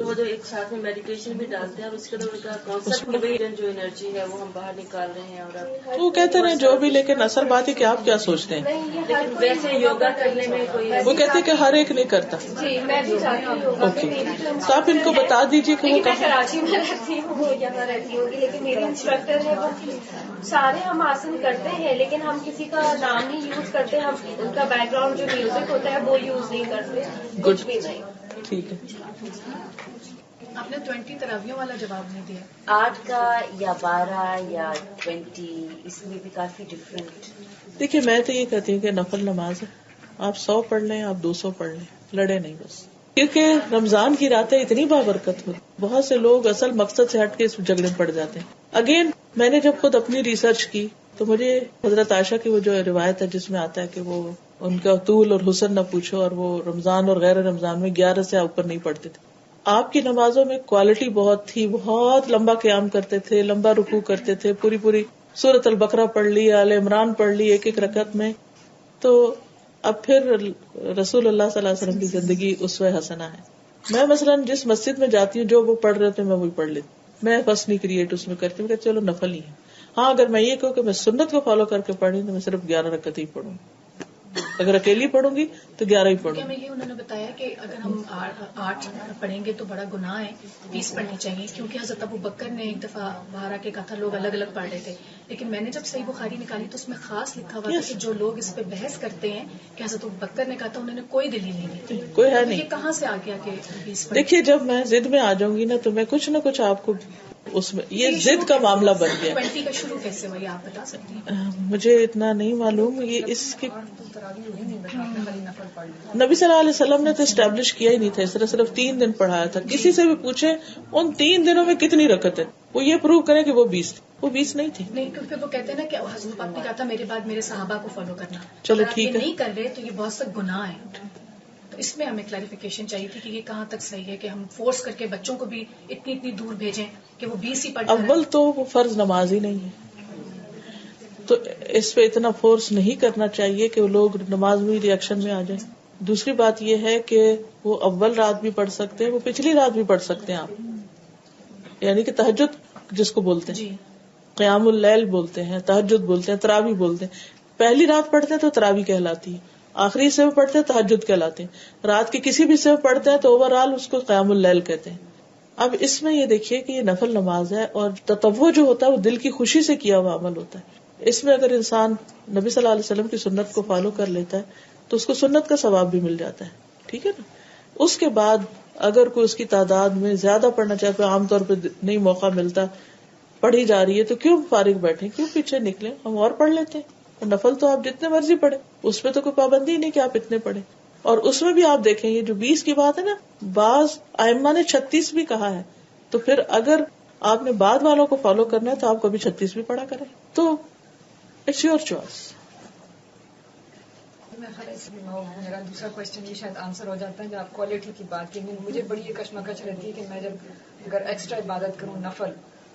وہ جو ایک ساتھ میں میڈیٹیشن بھی ڈالتے ہیں اور اس کے اندر ان کا کانسیپٹ کہ وہی جو انرجی ہے وہ ہم باہر نکال رہے ہیں. اور وہ کہتے ہیں جو بھی، لیکن اصل بات ہے کہ آپ کیا سوچتے ہیں. لیکن ویسے یوگا کرنے میں کوئی وہ کہتے ہیں کہ ہر ایک نہیں کرتا. جی میں بھی چاہتی ہوں. اوکے، تو آپ ان کو بتا دیجیے کہ وہ میں کراچی میں رہتی ہوں، وہ یہاں رہتی ہوگی، لیکن میری انسٹرکٹر ہے وہ سارے ہم آسن کرتے ہیں لیکن ہم کسی کا نام نہیں یوز کرتے. ہم ان کا بیک گراؤنڈ جو میوزک ہوتا ہے وہ یوز نہیں کرتے، کچھ بھی نہیں. ٹھیک ہے. آپ نے 20 تراویحوں والا جواب نہیں دیا. 8 کا یا 12 یا 20، اس میں بھی کافی ڈفرینٹ. دیکھیے میں تو یہ کہتی ہوں کہ نفل نماز ہے، آپ 100 پڑھ لیں، آپ 200 پڑھ لیں، لڑے نہیں بس. کیونکہ رمضان کی راتیں اتنی بابرکت ہوتی، بہت سے لوگ اصل مقصد سے ہٹ کے اس جھگڑے میں پڑ جاتے ہیں. اگین میں نے جب خود اپنی ریسرچ کی تو مجھے حضرت عائشہ کی وہ جو روایت ہے جس میں آتا ہے کہ وہ ان کا طول اور حسن نہ پوچھو، اور وہ رمضان اور غیر رمضان میں 11 سے اوپر نہیں پڑھتے تھے. آپ کی نمازوں میں کوالٹی بہت تھی، بہت لمبا قیام کرتے تھے، لمبا رکوع کرتے تھے، پوری سورۃ البقرہ پڑھ لی، آل عمران پڑھ لی ایک ایک رکعت میں. تو اب پھر رسول اللہ صلی اللہ علیہ وسلم کی زندگی اسوہ حسنہ ہے. میں مثلاً جس مسجد میں جاتی ہوں جو وہ پڑھ رہے تھے میں وہی پڑھ لیتی. میں بس نہیں کریٹ اس میں کرتی ہوں کہ چلو نفل ہی ہے. ہاں اگر میں یہ کہوں کہ میں سنت کو فالو کر کے پڑھی تو میں صرف 11 رکعت ہی پڑھوں. اگر اکیلی پڑھوں گی تو 11 ہی پڑھوں. میں یہ انہوں نے بتایا کہ اگر ہم 8 پڑھیں گے تو بڑا گناہ ہے، 20 پڑھنی چاہیے، کیونکہ حضرت ابو بکر نے ایک دفعہ باہر آ کے کہا تھا لوگ الگ الگ پڑھ رہے تھے. لیکن میں نے جب صحیح بخاری نکالی تو اس میں خاص لکھا ہوا تھا کہ جو لوگ اس پہ بحث کرتے ہیں کہ حضرت ابو بکر نے کہا تھا، انہوں نے کوئی دلیل نہیں دی. کوئی ہے نہیں. یہ کہاں سے آ گیا کہ 20؟ دیکھیے جب میں ضد میں آ جاؤں گی نا تو میں کچھ نہ کچھ آپ کو اس میں یہ ضد کا معاملہ بن گیا. 20 کا شروع کیسے ہوا یہ آپ بتا سکتی ہیں؟ مجھے اتنا نہیں معلوم. یہ اس کی نبی صلی اللہ علیہ وسلم نے تو اسٹیبلش کیا ہی نہیں تھا، اس طرح صرف 3 دن پڑھایا تھا. کسی سے بھی پوچھے ان 3 دنوں میں کتنی رکعت ہے، وہ یہ پروو کرے کہ وہ 20 تھی. وہ 20 نہیں تھی. نہیں کیونکہ وہ کہتے ہیں نا کہ حضرت پاک نے کہا تھا میرے بعد میرے صحابہ کو فالو کرنا. چلو ٹھیک ہے، نہیں کر رہے تو یہ بہت سا گناہ ہے. تو اس میں ہمیں کلیریفیکیشن چاہیے تھی کہ یہ کہاں تک صحیح ہے کہ ہم فورس کر کے بچوں کو بھی اتنی دور بھیجیں کہ وہ 20 ہی پڑھ. اول تو وہ فرض نماز ہی نہیں ہے، تو اس پہ اتنا فورس نہیں کرنا چاہیے کہ وہ لوگ نماز میں ریئیکشن میں آ جائیں. دوسری بات یہ ہے کہ وہ اول رات بھی پڑھ سکتے ہیں، وہ پچھلی رات بھی پڑھ سکتے ہیں آپ، یعنی کہ تہجد جس کو بولتے ہیں، قیام اللیل بولتے ہیں، تہجد بولتے ہیں، تراویح بولتے ہیں. پہلی رات پڑھتے ہیں تو تراویح کہلاتی ہے، آخری سے پڑھتے ہیں تہجد کہلاتے ہیں، رات کی کسی بھی سے پڑھتے ہیں تو اوور آل اس کو قیام اللیل کہتے ہیں. اب اس میں یہ دیکھیے کہ یہ نفل نماز ہے اور تطوع جو ہوتا ہے وہ دل کی خوشی سے کیا ہوا عمل ہوتا ہے. اس میں اگر انسان نبی صلی اللہ علیہ وسلم کی سنت کو فالو کر لیتا ہے تو اس کو سنت کا ثواب بھی مل جاتا ہے. ٹھیک ہے نا. اس کے بعد اگر کوئی اس کی تعداد میں زیادہ پڑھنا چاہے، عام طور پہ نہیں موقع ملتا، پڑھی جا رہی ہے تو کیوں فارغ بیٹھے، کیوں پیچھے نکلے، ہم اور پڑھ لیتے ہیں. نفل تو آپ جتنے مرضی پڑھیں، اس پہ تو کوئی پابندی نہیں کہ آپ اتنے پڑھیں. اور اس میں بھی آپ دیکھیں یہ جو 20 کی بات ہے نا، بعض ائمہ نے 36 بھی کہا ہے. تو پھر اگر آپ نے بعد والوں کو فالو کرنا ہے تو آپ کبھی 36 بھی پڑھا کریں. تو اٹس یور چوائس. میرا دوسرا کوشچن یہ شاید آنسر ہو جاتا ہے جو آپ کوالٹی کی بات کی. مجھے بڑی یہ کشمکش رہتی ہے کہ میں جب اگر ایکسٹرا عبادت کروں نفل،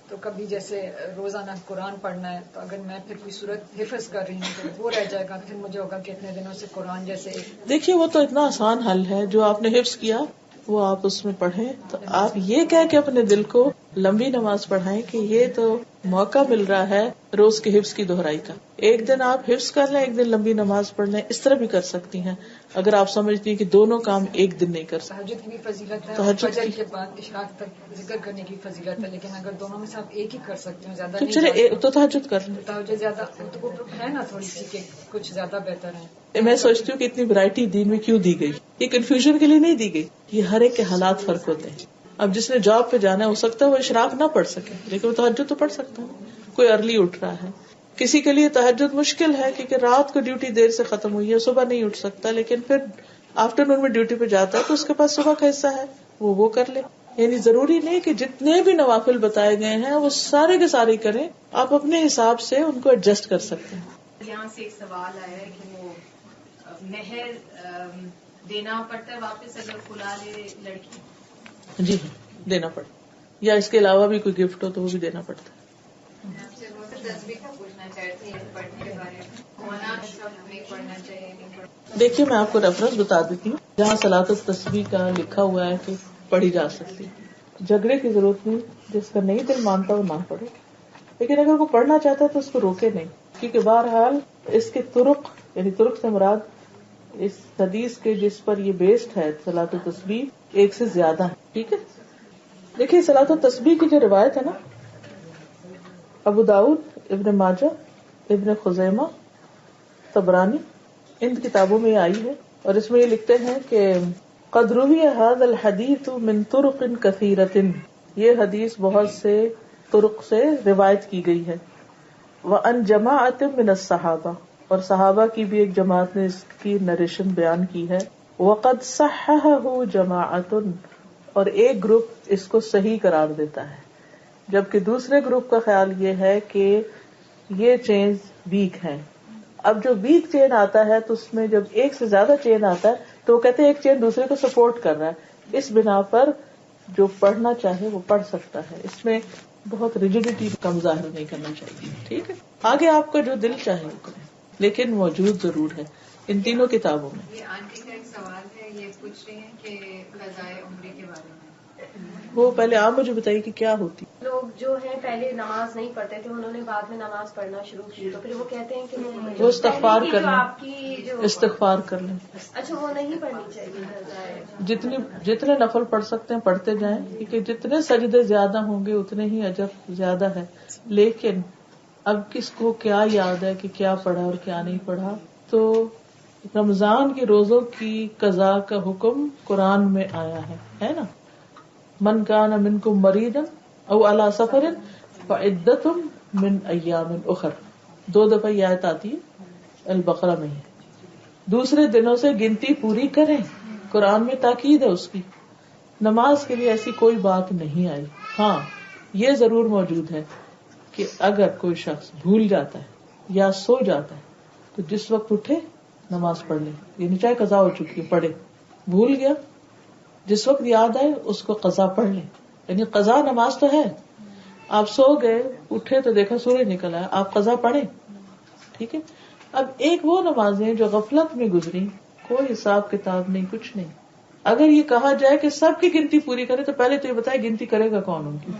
تو کبھی جیسے روزانہ قرآن پڑھنا ہے تو اگر میں پھر کوئی صورت حفظ کر رہی ہوں تو وہ رہ جائے گا، پھر مجھے ہوگا کہ اتنے دنوں سے قرآن جیسے. دیکھیے وہ تو اتنا آسان حل ہے، جو آپ نے حفظ کیا وہ آپ اس میں پڑھیں. تو آپ یہ کہہ کے اپنے دل کو لمبی نماز پڑھائیں کہ یہ تو موقع مل رہا ہے روز کے حفظ کی دہرائی کا. ایک دن آپ حفظ کر لیں, ایک دن لمبی نماز پڑھ لیں, اس طرح بھی کر سکتی ہیں اگر آپ سمجھتی ہیں کہ دونوں کام ایک دن نہیں کر سکتے. تہجد کی بھی فضیلت ہے, تہجد فجر کے بعد اشراق تک ذکر کرنے کی فضیلت ہے, لیکن اگر دونوں میں سے آپ ایک ہی کر سکتے ہیں, زیادہ تو نہیں چلے تو تہجد کر لیں. تہجد زیادہ تو ہے نا تھوڑی سی کہ کچھ زیادہ بہتر ہے. میں سوچتی ہوں کہ اتنی ورائٹی دین میں کیوں دی گئی. یہ کنفیوژن کے لیے نہیں دی گئی, یہ ہر ایک کے حالات فرق ہوتے ہیں. اب جس نے جاب پہ جانا ہے ہو سکتا ہے وہ اشراق نہ پڑھ سکے, لیکن وہ تہجد تو پڑھ سکتا ہے. کوئی ارلی اٹھ رہا ہے, کسی کے لیے تہجد مشکل ہے کیونکہ رات کو ڈیوٹی دیر سے ختم ہوئی ہے, صبح نہیں اٹھ سکتا, لیکن پھر آفٹر نون میں ڈیوٹی پہ جاتا ہے تو اس کے پاس صبح کا حصہ ہے, وہ کر لے. یعنی ضروری نہیں کہ جتنے بھی نوافل بتائے گئے ہیں وہ سارے کے سارے کریں, آپ اپنے حساب سے ان کو ایڈجسٹ کر سکتے ہیں. یہاں سے ایک سوال آیا ہے کہ وہ مہر دینا پڑتا ہے واپس اگر کھلا لے لڑکی. جی دینا پڑتا, یا اس کے علاوہ بھی کوئی گفٹ ہو تو وہ بھی دینا پڑتا ہے. آپ سے وہ تصویر کا پوچھنا چاہتی ہیں پڑھنے کے بارے میں, ہونا سب نہیں پڑھنا چاہیے. دیکھیے میں آپ کو ریفرنس بتا دیتی ہوں جہاں صلاۃ التسبیح کا لکھا ہوا ہے کہ پڑھی جا سکتی. جھگڑے کی ضرورت نہیں, جس کا نہیں دل مانتا وہ نہ پڑھے, لیکن اگر وہ پڑھنا چاہتا ہے تو اس کو روکے نہیں, کیونکہ بہرحال اس کے طرق, یعنی طرق سے مراد اس حدیث کے جس پر یہ بیسڈ ہے صلاۃ التسبیح, ایک سے زیادہ ہے. ٹھیک ہے, دیکھیے صلاۃ التسبیح کی جو روایت ہے نا, ابو داؤد, ابن ماجہ, ابن خزیمہ, طبرانی, ان کتابوں میں آئی ہے, اور اس میں یہ لکھتے ہیں کہ قد روی هذا الحدیث من طرق کثیرۃ, یہ حدیث بہت سے طرق سے روایت کی گئی ہے. وعن جماعۃ من الصحابہ, اور صحابہ کی بھی ایک جماعت نے اس کی نریشن بیان کی ہے. وقد صححہ جماعۃ, اور ایک گروپ اس کو صحیح قرار دیتا ہے, جبکہ دوسرے گروپ کا خیال یہ ہے کہ یہ چین ویک ہے. اب جو ویک چین آتا ہے تو اس میں جب ایک سے زیادہ چین آتا ہے تو وہ کہتے ہیں ایک چین دوسرے کو سپورٹ کر رہا ہے, اس بنا پر جو پڑھنا چاہے وہ پڑھ سکتا ہے. اس میں بہت ریجیڈیٹی کا مظاہرہ نہیں کرنا چاہیے. ٹھیک ہے, آگے آپ کا جو دل چاہے وہ کریں, لیکن موجود ضرور ہے ان تینوں کتابوں میں. یہ آنٹی کا ایک سوال ہے, یہ پوچھ رہی ہیں کہ قضائے عمرے کے بارے میں. وہ پہلے آپ مجھے بتائیے کہ کیا ہوتی. لوگ جو ہیں پہلے نماز نہیں پڑھتے تھے, انہوں نے بعد میں نماز پڑھنا شروع کی, تو پھر وہ کہتے ہیں کہ وہ استغفار کر لیں, آپ کی جو استغفار کر لیں. اچھا وہ نہیں پڑھنی چاہیے. جتنے نفل پڑھ سکتے ہیں پڑھتے جائیں, کیونکہ جتنے سجدے زیادہ ہوں گے اتنے ہی اجر زیادہ ہے. لیکن اب کس کو کیا یاد ہے کہ کیا پڑھا اور کیا نہیں پڑھا. تو رمضان کے روزوں کی قضاء کا حکم قرآن میں آیا ہے نا, من کان منکم مریضا او علی سفر فعدۃ من ایام اخر, 2 دفعہ یہ آیت آتی ہے البقرہ میں. دوسرے دنوں سے گنتی پوری کریں, قرآن میں تاکید ہے اس کی. نماز کے لیے ایسی کوئی بات نہیں آئی. ہاں یہ ضرور موجود ہے کہ اگر کوئی شخص بھول جاتا ہے یا سو جاتا ہے تو جس وقت اٹھے نماز پڑھ لے, یعنی چاہے قضا ہو چکی ہے پڑھے. بھول گیا, جس وقت یاد آئے اس کو قضا پڑھ لیں, یعنی قضا نماز تو ہے. آپ سو گئے اٹھے تو دیکھا سورج نکل آیا, آپ قضا پڑھیں. ٹھیک ہے, اب ایک وہ نمازیں جو غفلت میں گزری, کوئی حساب کتاب نہیں, کچھ نہیں. اگر یہ کہا جائے کہ سب کی گنتی پوری کرے تو پہلے تو یہ بتائے گنتی کرے گا کون ان کی.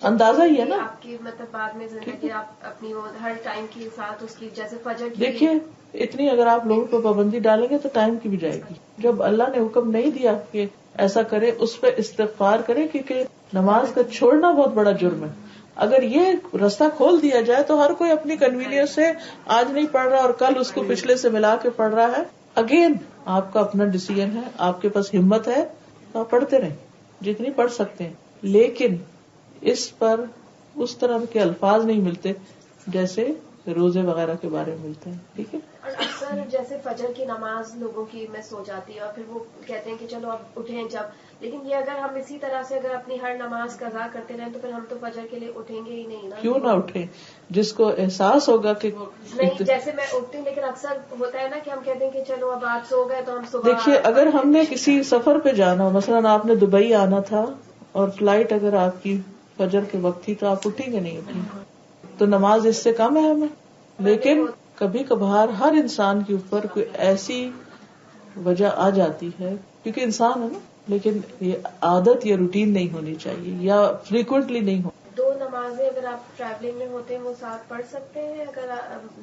اندازہ ہی ہے نا آپ کی مطلب بعد میں زندگی آپ اپنی وہ ہر ٹائم کے ساتھ اس کی جیسے فجر کی. دیکھیے اتنی اگر آپ لوگوں کو پابندی ڈالیں گے تو ٹائم کی بھی جائے گی. جب اللہ نے حکم نہیں دیا کہ ایسا کرے اس پہ استغفار کرے, کیونکہ نماز کا چھوڑنا بہت بڑا جرم ہے. اگر یہ رستہ کھول دیا جائے تو ہر کوئی اپنی کنوینئنس سے آج نہیں پڑھ رہا اور کل اس کو پچھلے سے ملا کے پڑھ رہا ہے. اگین آپ کا اپنا ڈیسیژن ہے, آپ کے پاس ہمت ہے تو آپ پڑھتے رہیں جتنی پڑھ سکتے ہیں, لیکن اس پر اس طرح کے الفاظ نہیں ملتے جیسے روزے وغیرہ کے بارے میں ملتے ہیں. ٹھیک ہے, اور اکثر جیسے فجر کی نماز لوگوں کی میں سو جاتی ہے اور پھر وہ کہتے ہیں کہ چلو اب اٹھیں جب, لیکن یہ اگر ہم اسی طرح سے اگر اپنی ہر نماز قضا کرتے رہیں تو پھر ہم تو فجر کے لیے اٹھیں گے ہی نہیں نا. کیوں نہ اٹھیں, جس کو احساس ہوگا کہ نہیں, جیسے میں اٹھتی ہوں لیکن اکثر ہوتا ہے نا کہ ہم کہتے ہیں کہ چلو اب آج سو گئے تو ہم صبح. دیکھیے اگر ہم نے کسی سفر پہ جانا ہو, مثلا آپ نے دبئی آنا تھا اور فلائٹ اگر آپ کی فجر کے وقت تھی تو آپ اٹھیں گے نہیں اٹھیں, تو نماز اس سے کم ہے ہمیں. لیکن کبھی کبھار ہر انسان کے اوپر کوئی ایسی وجہ آ جاتی ہے, کیونکہ انسان ہے نا, لیکن یہ عادت یا روٹین نہیں ہونی چاہیے یا فریکوینٹلی نہیں ہو. 2 نمازیں اگر آپ ٹریولنگ میں ہوتے ہیں وہ ساتھ پڑھ سکتے ہیں؟ اگر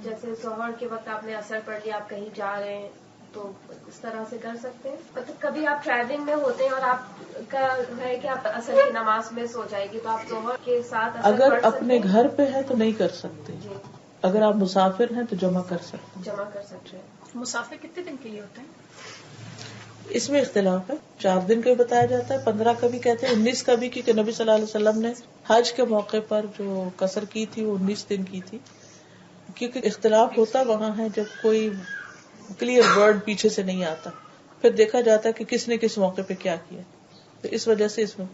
جیسے ظہر کے وقت آپ نے اثر پڑھ لیا، آپ کہیں جا رہے ہیں تو اس طرح سے کر سکتے ہیں؟ مطلب کبھی آپ ٹریولنگ میں ہوتے ہیں اور آپ کا ہے کہ آپ اثر کی نماز مس ہو جائے گی تو آپ ظہر کے ساتھ اثر اگر پڑھ سکتے اپنے ہیں؟ گھر پہ ہے تو نہیں کر سکتے. اگر آپ مسافر ہیں تو جمع کر سکتے. جمع کر سکتے ہیں. مسافر کتنے دن کے لیے ہوتے ہیں؟ اس میں اختلاف ہے. 4 دن کا بھی بتایا جاتا ہے، 15 کا بھی کہتے ہیں، 19 کا بھی، کیونکہ نبی صلی اللہ علیہ وسلم نے حج کے موقع پر جو قصر کی تھی وہ 19 دن کی تھی. کیونکہ اختلاف ہوتا وہاں ہے جب کوئی کلیئر ورڈ پیچھے سے نہیں آتا، پھر دیکھا جاتا ہے کہ کس نے کس موقع پہ کیا کیا. تو اس وجہ سے اس میں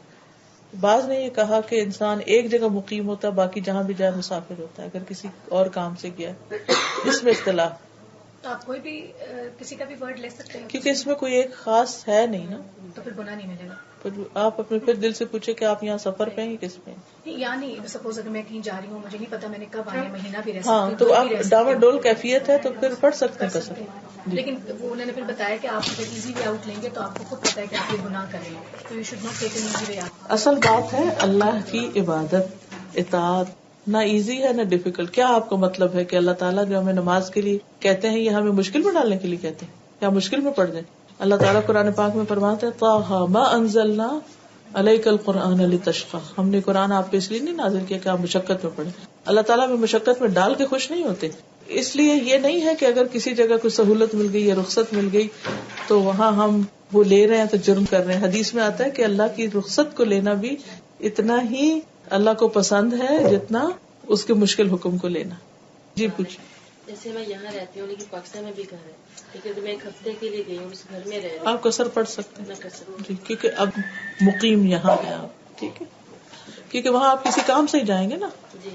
بعض نے یہ کہا کہ انسان ایک جگہ مقیم ہوتا ہے، باقی جہاں بھی جائے مسافر ہوتا ہے اگر کسی اور کام سے گیا. اس میں اختلاف. آپ کوئی بھی کسی کا بھی ورڈ لے سکتے ہیں کیونکہ اس میں کوئی ایک خاص ہے نہیں نا، تو پھر گناہ نہیں ملے گا. آپ اپنے پھر دل سے پوچھے کہ آپ یہاں سفر پہ ہیں کس میں. یعنی سپوز اگر میں کہیں جا رہی ہوں، مجھے نہیں پتا میں نے کب آنے، مہینہ بھی رہ ہاں سکتی، تو آپ ڈاما ڈول کیفیت ہے تو پھر پڑھ سکتے ہیں قصر. لیکن وہ انہوں نے پھر بتایا کہ آپ اگر ایزی وے آؤٹ لیں گے تو آپ کو خود پتا ہے کہ آپ یہ گناہ کریں گے، تو you should not take an easy way out. اصل بات ہے اللہ کی عبادت، اطاعت. نہ ایزی ہے نہ ڈیفیکلٹ. کیا آپ کو مطلب ہے کہ اللہ تعالیٰ جو ہمیں نماز کے لیے کہتے ہیں یہ ہمیں مشکل میں ڈالنے کے لیے کہتے ہیں یا مشکل میں پڑھ دیں؟ اللہ تعالیٰ قرآن پاک میں فرماتے ہیں طٰہٰ مَا أَنزَلْنَا عَلَيْكَ الْقُرْآنَ لِتَشْقَىٰ. ہم نے قرآن آپ پہ اس لیے نہیں نازل کیا کہ آپ مشقت میں پڑھیں. اللہ تعالیٰ میں مشقت میں ڈال کے خوش نہیں ہوتے. اس لیے یہ نہیں ہے کہ اگر کسی جگہ کوئی سہولت مل گئی یا رخصت مل گئی تو وہاں ہم وہ لے رہے ہیں تو جرم کر رہے ہیں. حدیث میں آتا ہے کہ اللہ کی رخصت کو لینا بھی اتنا ہی اللہ کو پسند ہے جتنا اس کے مشکل حکم کو لینا. جی پوچھیں. جیسے میں یہاں رہتی ہوں لیکن پاکستان میں بھی گھر ہے، لیکن میں 1 ہفتے کے لیے گئی ہوں، اس گھر میں رہ رہی. آپ قصر پڑھ سکتے میں کر سکتی ہوں جی، کیونکہ اب مقیم یہاں ہے آپ. ٹھیک ہے، کیونکہ وہاں آپ کسی کام سے ہی جائیں گے نا، جی.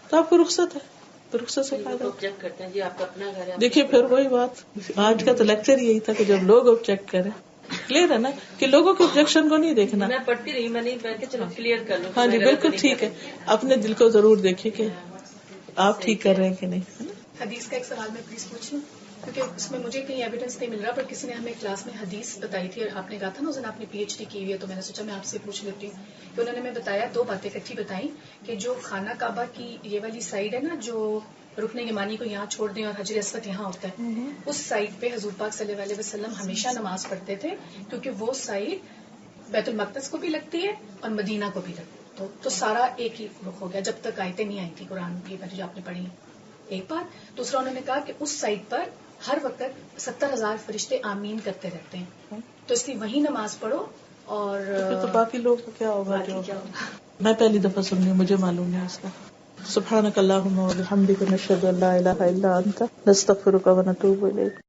تو آپ کو رخصت ہے، تو رخصت سے فائدہ. آبجیکٹ کرتے ہیں جی آپ کا اپنا گھر ہے. دیکھیے پھر وہی بات، آج کا تو لیکچر یہی تھا کہ جب لوگ آبجیکٹ کریں، کلیئر ہے نا کہ لوگوں کے آبجیکشن کو نہیں دیکھنا. میں پڑھتی رہی، میں نہیں کہ چلو کلیئر کر لوں. ہاں جی بالکل ٹھیک ہے. اپنے دل کو ضرور دیکھیے کہ آپ ٹھیک کر رہے ہیں کہ نہیں. حدیث کا ایک سوال میں پلیز پوچھ لوں، کیونکہ اس میں مجھے کہیں ایویڈنس نہیں مل رہا، پر کسی نے ہمیں کلاس میں حدیث بتائی تھی اور آپ نے کہا تھا نا اس دن آپ نے PhD کی ہوئی ہے، تو میں نے سوچا میں آپ سے پوچھ لیتی ہوں. کہ انہوں نے ہمیں بتایا 2 باتیں اکٹھی بتائیں کہ جو خانہ کعبہ کی یہ والی سائڈ ہے نا، جو رکن یمانی کو یہاں چھوڑ دیں اور حجر اسود یہاں ہوتا ہے، اس سائڈ پہ حضور پاک صلی اللہ علیہ وسلم ہمیشہ نماز پڑھتے تھے، کیونکہ وہ سائڈ بیت المقدس کو بھی لگتی ہے اور مدینہ کو بھی لگتی ہے. تو سارا ایک ہی رخ ہو گیا جب تک آیتیں نہیں آئی تھی قرآن کی جو آپ نے پڑھی. ایک بات. دوسرا انہوں نے کہا کہ اس سائٹ پر ہر وقت 70,000 فرشتے آمین کرتے رہتے ہیں، تو اس لیے وہی نماز پڑھو. اور تو باقی لوگ کو کیا ہوگا جو میں پہلی دفعہ سن رہی ہوں، مجھے معلوم نہیں اس کا. سبحانک اللہم و بحمدک، نشہد ان لا الہ الا انت، نستغفرک و نتوب الیک.